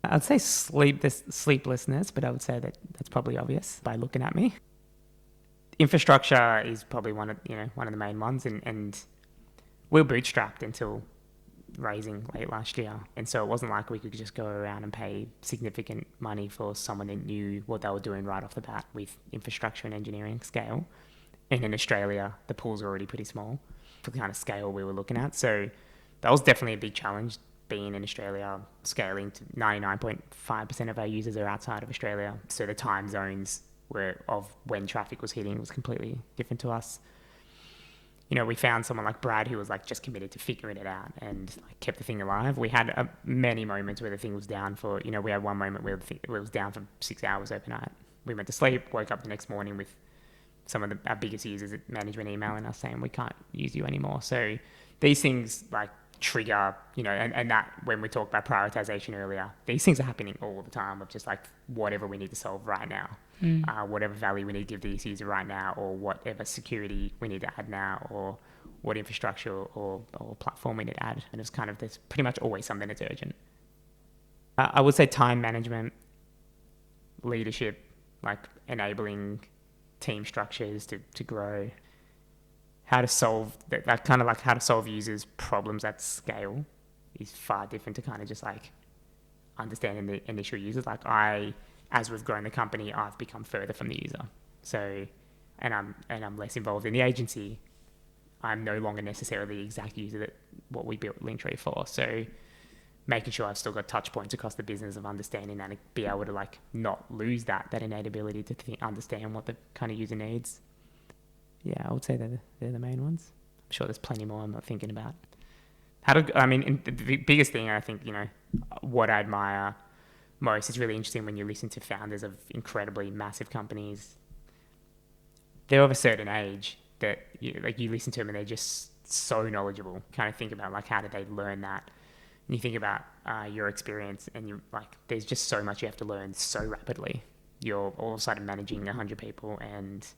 I'd say sleeplessness, but I would say that's probably obvious by looking at me. Infrastructure is probably one of the main ones, and we were bootstrapped until raising late last year, and so it wasn't like we could just go around and pay significant money for someone that knew what they were doing right off the bat with infrastructure and engineering scale. And in Australia, the pools are already pretty small for the kind of scale we were looking at, so that was definitely a big challenge. Being in Australia, scaling to 99.5% of our users are outside of Australia, so the time zones of when traffic was hitting was completely different to us. We found someone like Brad who was like just committed to figuring it out and like kept the thing alive. We had many moments where the thing was down for, we had one moment where it was down for 6 hours overnight. We went to sleep, woke up the next morning with some of our biggest users at management emailing us saying we can't use you anymore. So these things like trigger, and that when we talked about prioritization earlier, these things are happening all the time of just like whatever we need to solve right now. Whatever value we need to give this user right now, or whatever security we need to add now, or what infrastructure or platform we need to add. And it's kind of, there's pretty much always something that's urgent. I would say time management, leadership, like enabling team structures to grow, how to solve that kind of like how to solve users' problems at scale is far different to kind of just like understanding the initial users. Like as we've grown the company, I've become further from the user. So, and I'm less involved in the agency. I'm no longer necessarily the exact user that what we built Linktree for. So making sure I've still got touch points across the business of understanding that and be able to like not lose that innate ability to understand what the kind of user needs. Yeah, I would say they're the main ones. I'm sure there's plenty more I'm not thinking about. The biggest thing, I think, what I admire most is really interesting when you listen to founders of incredibly massive companies. They're of a certain age that you listen to them and they're just so knowledgeable. Kind of think about like how did they learn that? And you think about your experience and you like there's just so much you have to learn so rapidly. You're all of a sudden managing 100 people and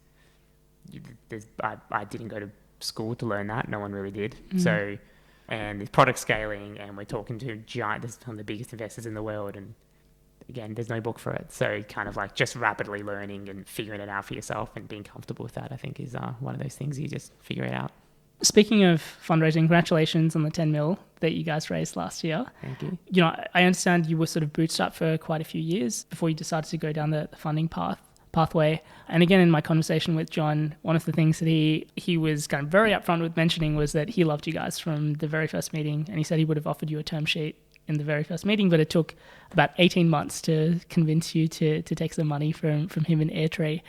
I didn't go to school to learn that. No one really did. So, and there's product scaling and we're talking to this some of the biggest investors in the world, and again, there's no book for it. So kind of like just rapidly learning and figuring it out for yourself and being comfortable with that, I think is one of those things you just figure it out. Speaking of fundraising, congratulations on the 10 mil that you guys raised last year. Thank you. I understand you were sort of bootstrapped for quite a few years before you decided to go down the funding pathway. And again, in my conversation with John, one of the things that he was kind of very upfront with mentioning was that he loved you guys from the very first meeting, and he said he would have offered you a term sheet in the very first meeting, but it took about 18 months to convince you to take some money from him and AirTree.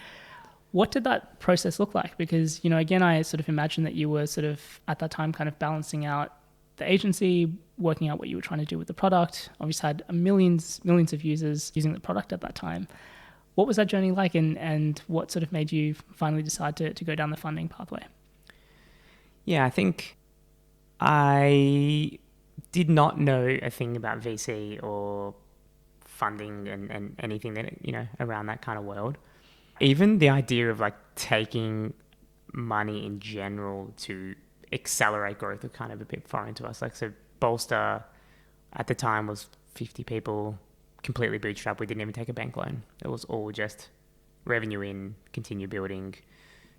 What did that process look like? Because, again, I sort of imagine that you were sort of at that time kind of balancing out the agency, working out what you were trying to do with the product. Obviously had millions of users using the product at that time. What was that journey like, and what sort of made you finally decide to go down the funding pathway? Yeah, I think I did not know a thing about VC or funding and anything that, around that kind of world. Even the idea of like taking money in general to accelerate growth was kind of a bit foreign to us. Like, so Bolster at the time was 50 people, completely bootstrapped. We didn't even take a bank loan. It was all just revenue in, continue building.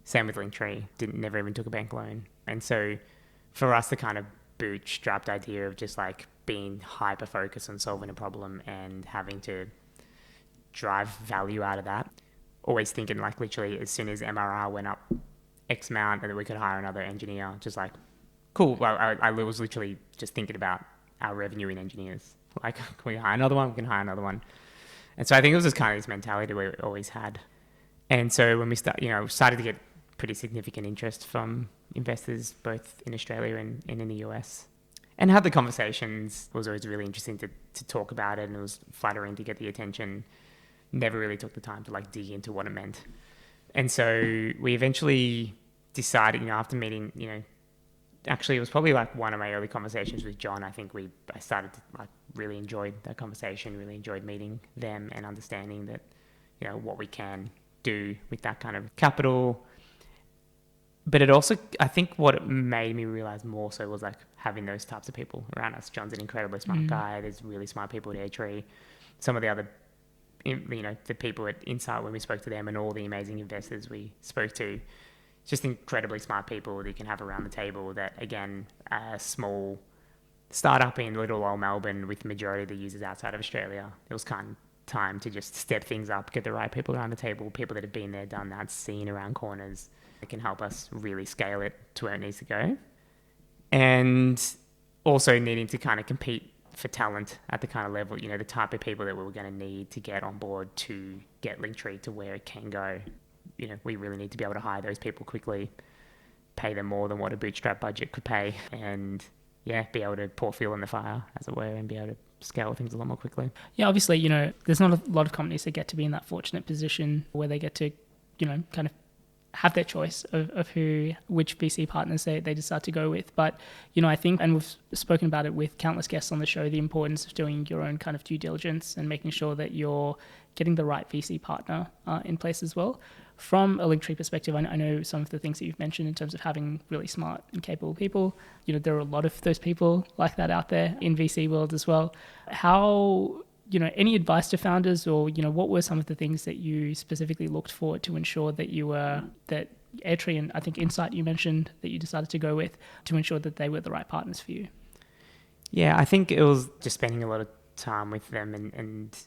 Same with Linktree, never even took a bank loan. And so for us, the kind of bootstrapped idea of just like being hyper focused on solving a problem and having to drive value out of that, always thinking like literally as soon as MRR went up X amount and then we could hire another engineer, just like cool. Well, I was literally just thinking about our revenue in engineers. Like, can we hire another one? We can hire another one. And so I think it was just kind of this mentality we always had. And so when we started to get pretty significant interest from investors, both in Australia and in the US. And had the conversations. It was always really interesting to talk about it, and it was flattering to get the attention. Never really took the time to like dig into what it meant. And so we eventually decided, after meeting, actually it was probably like one of my early conversations with John. I think I started to like really enjoyed that conversation, really enjoyed meeting them and understanding that, what we can do with that kind of capital. But it also, I think what it made me realize more so was like having those types of people around us. John's an incredibly smart guy. There's really smart people at AirTree. Some of the other, the people at Insight, when we spoke to them, and all the amazing investors we spoke to, just incredibly smart people that you can have around the table that, again, a small startup in little old Melbourne with the majority of the users outside of Australia. It was kind of time to just step things up, get the right people around the table, people that have been there, done that, seen around corners. It can help us really scale it to where it needs to go. And also needing to kind of compete for talent at the kind of level, the type of people that we were going to need to get on board to get Linktree to where it can go. We really need to be able to hire those people quickly, pay them more than what a bootstrap budget could pay, and be able to pour fuel in the fire, as it were, and be able to scale things a lot more quickly. Yeah, obviously, there's not a lot of companies that get to be in that fortunate position where they get to, kind of have their choice of which VC partners they decide to go with. But, I think, and we've spoken about it with countless guests on the show, the importance of doing your own kind of due diligence and making sure that you're getting the right VC partner in place as well. From a Linktree perspective, I know some of the things that you've mentioned in terms of having really smart and capable people. There are a lot of those people like that out there in VC world as well. How, any advice to founders, or, what were some of the things that you specifically looked for to ensure that that AirTree and I think Insight you mentioned that you decided to go with, to ensure that they were the right partners for you? Yeah, I think it was just spending a lot of time with them, and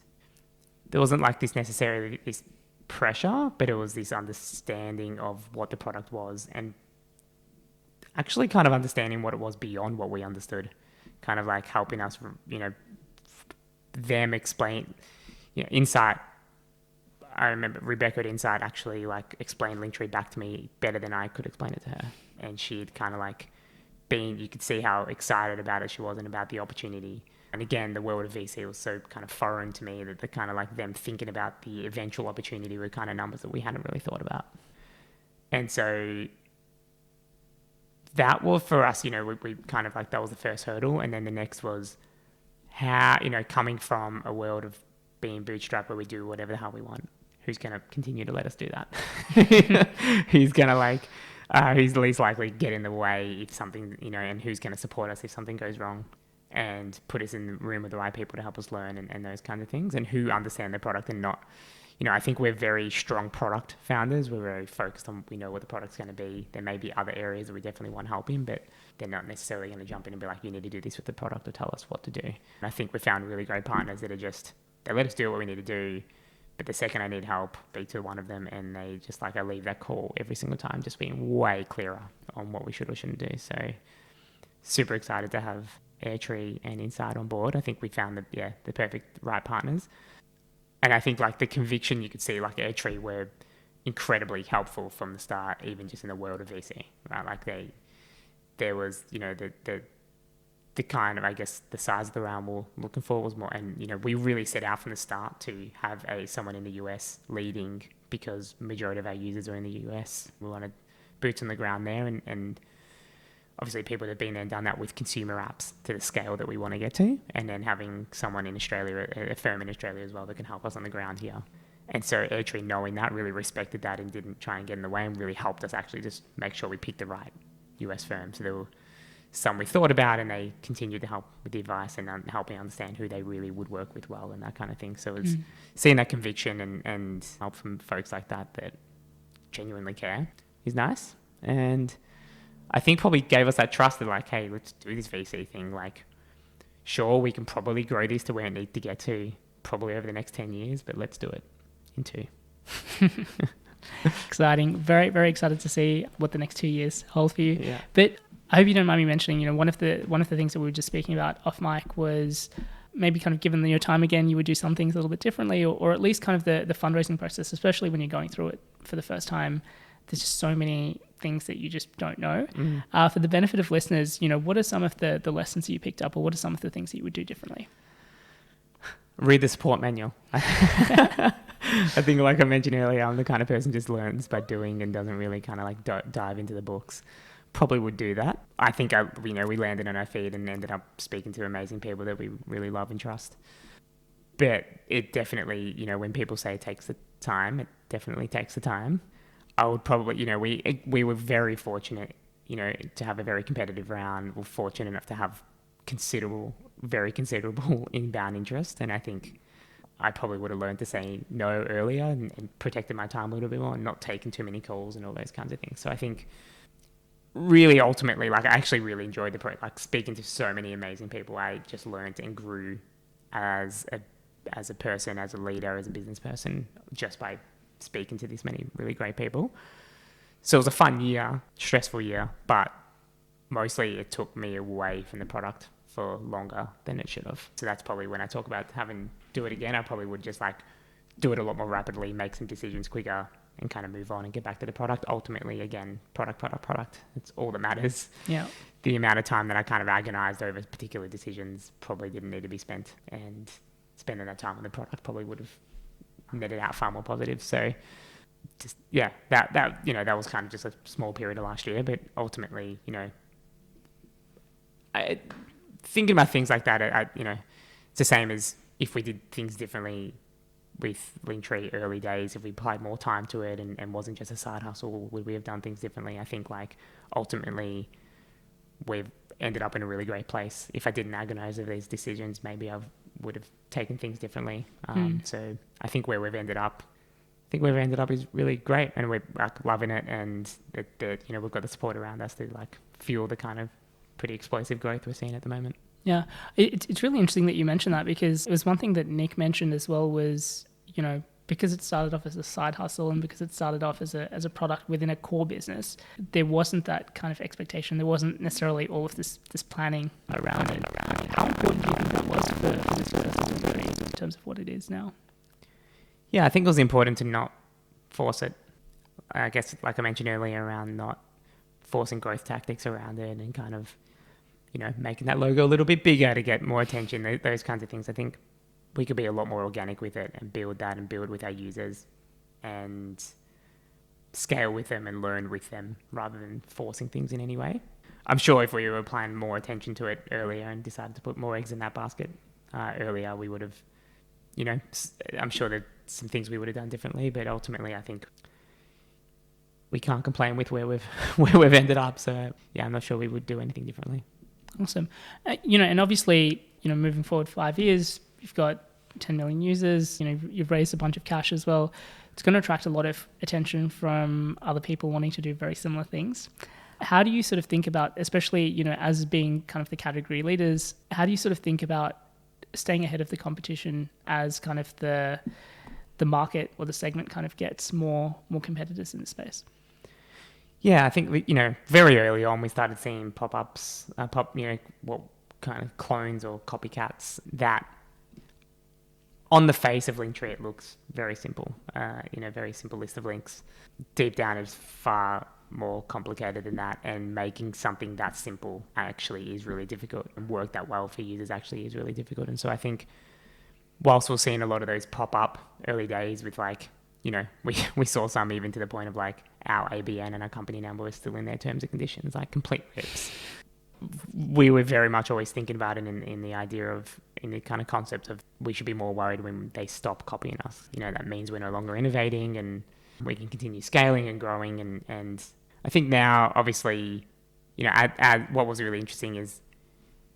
there wasn't like this necessarily this pressure, but it was this understanding of what the product was, and actually kind of understanding what it was beyond what we understood, kind of like helping us, them explain, Insight. I remember Rebecca at Insight actually like explained Linktree back to me better than I could explain it to her, and she'd kind of like you could see how excited about it she was and about the opportunity. And again, the world of VC was so kind of foreign to me that the kind of like them thinking about the eventual opportunity were kind of numbers that we hadn't really thought about. And so that was for us, we kind of like, that was the first hurdle. And then the next was how, coming from a world of being bootstrapped where we do whatever the hell we want, who's going to continue to let us do that? Who's going to who's the least likely to get in the way if something, and who's going to support us if something goes wrong, and put us in the room with the right people to help us learn and those kinds of things, and who understand the product and not, I think we're very strong product founders. We're very focused on, we know what the product's going to be. There may be other areas that we definitely want help in, but they're not necessarily going to jump in and be like, you need to do this with the product or tell us what to do. And I think we found really great partners that are just, they let us do what we need to do, but the second I need help, be to one of them, and they just I leave that call every single time, just being way clearer on what we should or shouldn't do. So super excited to have AirTree and Insight on board. I think we found the perfect right partners. And I think the conviction you could see, AirTree were incredibly helpful from the start, even just in the world of VC, right? There was, the kind of, I guess, the size of the round we're looking for was more, and, we really set out from the start to have someone in the US leading, because majority of our users are in the US. We wanted boots on the ground there, and obviously people that have been there and done that with consumer apps to the scale that we want to get to, and then having someone in Australia, a firm in Australia as well, that can help us on the ground here. And so AirTree, knowing that, really respected that and didn't try and get in the way, and really helped us actually just make sure we picked the right US firm. So there were some we thought about, and they continued to help with the advice and helping understand who they really would work with well and that kind of thing. So it's seeing that conviction and help from folks like that genuinely care is nice. And I think probably gave us that trust that hey, let's do this VC thing. Sure, we can probably grow this to where it needs to get to probably over the next 10 years, but let's do it in 2. Exciting. Very, very excited to see what the next 2 years hold for you. Yeah. But I hope you don't mind me mentioning, one of the things that we were just speaking about off mic was maybe kind of given your time again, you would do some things a little bit differently, or at least kind of the fundraising process, especially when you're going through it for the first time. There's just so many things that you just don't know. For the benefit of listeners, what are some of the lessons that you picked up, or what are some of the things that you would do differently? Read the support manual. I think, like I mentioned earlier, I'm the kind of person who just learns by doing and doesn't really kind of like dive into the books. Probably would do that. I think we landed on our feet and ended up speaking to amazing people that we really love and trust. But it definitely, when people say it takes the time, it definitely takes the time. I would probably, we were very fortunate, to have a very competitive round. We're fortunate enough to have very considerable inbound interest. And I think I probably would have learned to say no earlier and protected my time a little bit more and not taken too many calls and all those kinds of things. So I think really ultimately, like, I actually really enjoyed the project, like speaking to so many amazing people. I just learned and grew as a person, as a leader, as a business person, just by speaking to this many really great people. So it was a fun year, stressful year, but mostly it took me away from the product for longer than it should have. So that's probably when I talk about do it again, I probably would just like do it a lot more rapidly, make some decisions quicker, and kind of move on and get back to the product. Ultimately, again, product. It's all that matters. Yeah. The amount of time that I kind of agonized over particular decisions probably didn't need to be spent, and spending that time on the product probably would have netted out far more positive. So just, yeah, that was kind of just a small period of last year, but ultimately, thinking about things like that, it's the same as if we did things differently with Linktree early days. If we applied more time to it and wasn't just a side hustle, would we have done things differently? I think, like, ultimately we've ended up in a really great place. If I didn't agonize over these decisions, maybe I would have taken things differently. So I think where we've ended up is really great, and we're like loving it, and that we've got the support around us to like fuel the kind of pretty explosive growth we're seeing at the moment. Yeah, it's really interesting that you mentioned that, because it was one thing that Nick mentioned as well was, because it started off as a side hustle and because it started off as a product within a core business, there wasn't that kind of expectation. There wasn't necessarily all of this planning around it. How important do you think that was for the success of the journey in terms of what it is now? Yeah, I think it was important to not force it. I guess, like I mentioned earlier, around not forcing growth tactics around it and kind of, making that logo a little bit bigger to get more attention, those kinds of things. I think we could be a lot more organic with it and build with our users and scale with them and learn with them rather than forcing things in any way. I'm sure if we were applying more attention to it earlier and decided to put more eggs in that basket earlier, we would have, I'm sure that some things we would have done differently, but ultimately I think we can't complain with where we've ended up. So yeah, I'm not sure we would do anything differently. Awesome. And obviously, moving forward 5 years, you've got 10 million users, you've raised a bunch of cash as well. It's going to attract a lot of attention from other people wanting to do very similar things. How do you sort of think about, especially, as being kind of the category leaders, how do you sort of think about staying ahead of the competition as kind of the market or the segment kind of gets more competitors in the space? Yeah, I think, very early on we started seeing pop-ups, what kind of clones or copycats that on the face of Linktree, it looks very simple, very simple list of links. Deep down, it's far more complicated than that, and making something that simple actually is really difficult, and work that well for users actually is really difficult. And so I think whilst we're seeing a lot of those pop up early days with like, we saw some even to the point of like our ABN and our company number was still in their terms and conditions, like complete rips. We were very much always thinking about it in the idea of, in the kind of concept of, we should be more worried when they stop copying us. That means we're no longer innovating and we can continue scaling and growing. And I think now, obviously, what was really interesting is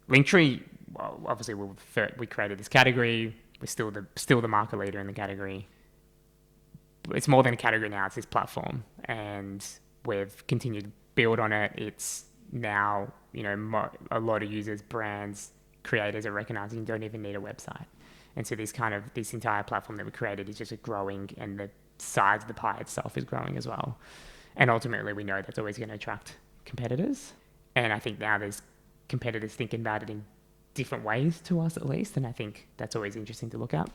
Linktree, well, obviously we created this category. We're still the market leader in the category. It's more than a category now, it's this platform. And we've continued to build on it. It's now, a lot of users, brands, creators are recognizing you don't even need a website. And so this entire platform that we created is just growing, and the size of the pie itself is growing as well. And ultimately we know that's always going to attract competitors. And I think now there's competitors thinking about it in different ways to us, at least. And I think that's always interesting to look at.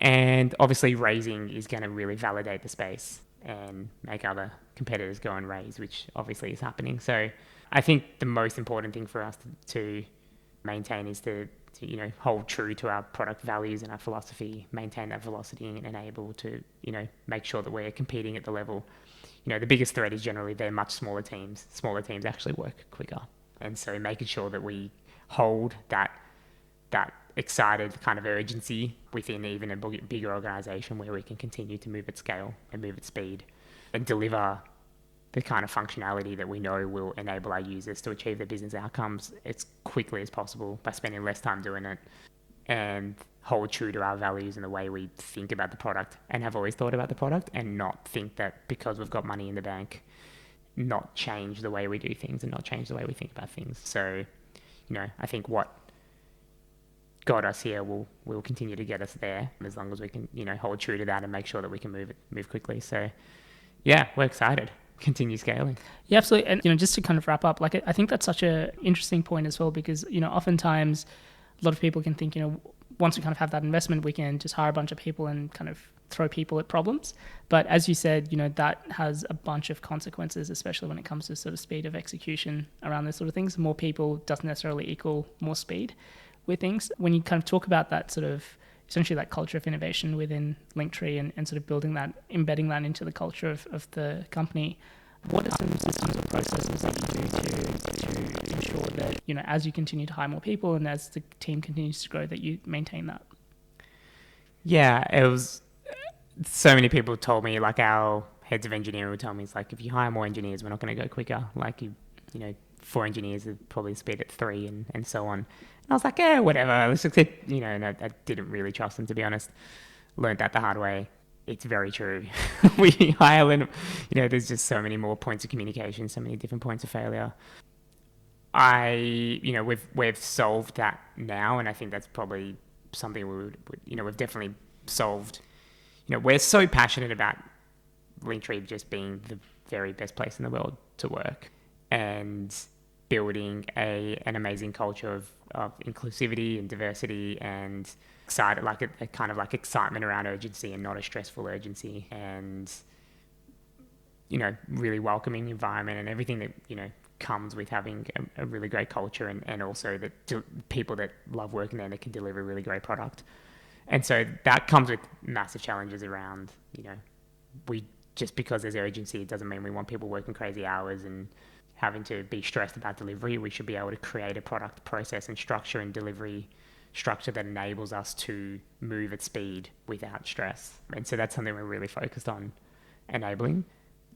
And obviously raising is going to really validate the space and make other competitors go and raise, which obviously is happening. So I think the most important thing for us to maintain is to hold true to our product values and our philosophy, maintain that velocity, and enable to, make sure that we're competing at the level. The biggest threat is generally they're much smaller teams. Smaller teams actually work quicker. And so making sure that we hold that excited kind of urgency within even a bigger organization where we can continue to move at scale and move at speed and deliver the kind of functionality that we know will enable our users to achieve their business outcomes as quickly as possible by spending less time doing it, and hold true to our values and the way we think about the product and have always thought about the product, and not think that because we've got money in the bank, not change the way we do things and not change the way we think about things. So, I think what got us here will continue to get us there as long as we can, hold true to that and make sure that we can move quickly. So yeah, we're excited. Continue scaling. Yeah, absolutely. And just to kind of wrap up, I think that's such an interesting point as well, because oftentimes a lot of people can think, once we kind of have that investment, we can just hire a bunch of people and kind of throw people at problems. But as you said, that has a bunch of consequences, especially when it comes to sort of speed of execution around this sort of things. More people doesn't necessarily equal more speed with things. When you kind of talk about that sort of essentially that culture of innovation within Linktree and sort of building that, embedding that into the culture of the company, what are some systems or processes that you do to ensure that, as you continue to hire more people and as the team continues to grow, that you maintain that? Yeah, it was so many people told me, like our heads of engineering would tell me, it's like, if you hire more engineers, we're not going to go quicker. Like 4 engineers would probably speed at 3 and so on. And I was like, yeah, whatever. Let's just hit, and I didn't really trust them, to be honest. Learned that the hard way. It's very true. We hire, there's just so many more points of communication, so many different points of failure. We've solved that now, and I think that's probably something we've definitely solved. We're so passionate about Linktree just being the very best place in the world to work and building an amazing culture of inclusivity and diversity and excited, like a kind of like excitement around urgency and not a stressful urgency, and really welcoming environment and everything that comes with having a really great culture, and also that people that love working there, that can deliver a really great product. And so that comes with massive challenges around, we just because there's urgency, it doesn't mean we want people working crazy hours and having to be stressed about delivery. We should be able to create a product process and structure and delivery structure that enables us to move at speed without stress. And so that's something we're really focused on enabling.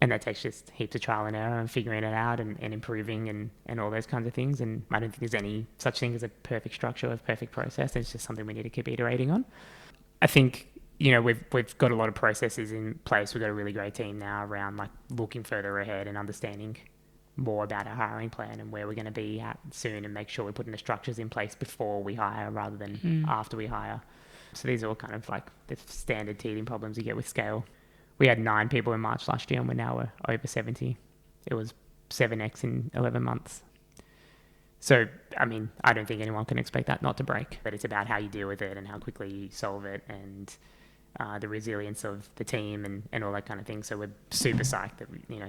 And that takes just heaps of trial and error and figuring it out and improving and all those kinds of things. And I don't think there's any such thing as a perfect structure or a perfect process. It's just something we need to keep iterating on. I think, we've got a lot of processes in place. We've got a really great team now around like looking further ahead and understanding more about our hiring plan and where we're going to be at soon, and make sure we're putting the structures in place before we hire rather than after we hire. So these are all kind of like the standard teething problems you get with scale. We had 9 people in March last year, and we're now over 70. It was 7x in 11 months. So, I mean, I don't think anyone can expect that not to break, but it's about how you deal with it and how quickly you solve it, and the resilience of the team and all that kind of thing. So we're super psyched that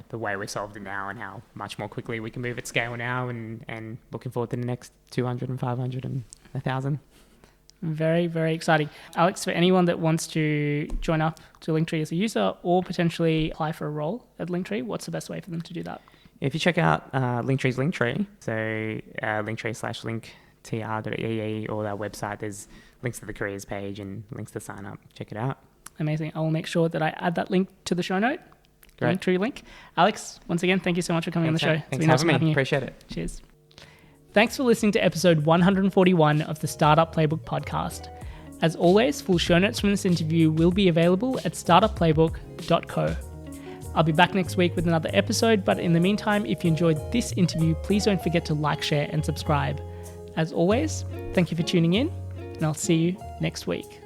the way we solved it now and how much more quickly we can move at scale now, and looking forward to the next 200 and 500 and 1,000. Very, very exciting. Alex, for anyone that wants to join up to Linktree as a user or potentially apply for a role at Linktree, what's the best way for them to do that? If you check out Linktree's Linktree, so linktree/linktr.ee, or our website, there's links to the careers page and links to sign up. Check it out. Amazing. I will make sure that I add that link to the show note. Great. Linktree link. Alex, once again, thank you so much for coming on the show. Thanks for having me. Appreciate it. Cheers. Thanks for listening to episode 141 of the Startup Playbook podcast. As always, full show notes from this interview will be available at startupplaybook.co. I'll be back next week with another episode, but in the meantime, if you enjoyed this interview, please don't forget to like, share, and subscribe. As always, thank you for tuning in, and I'll see you next week.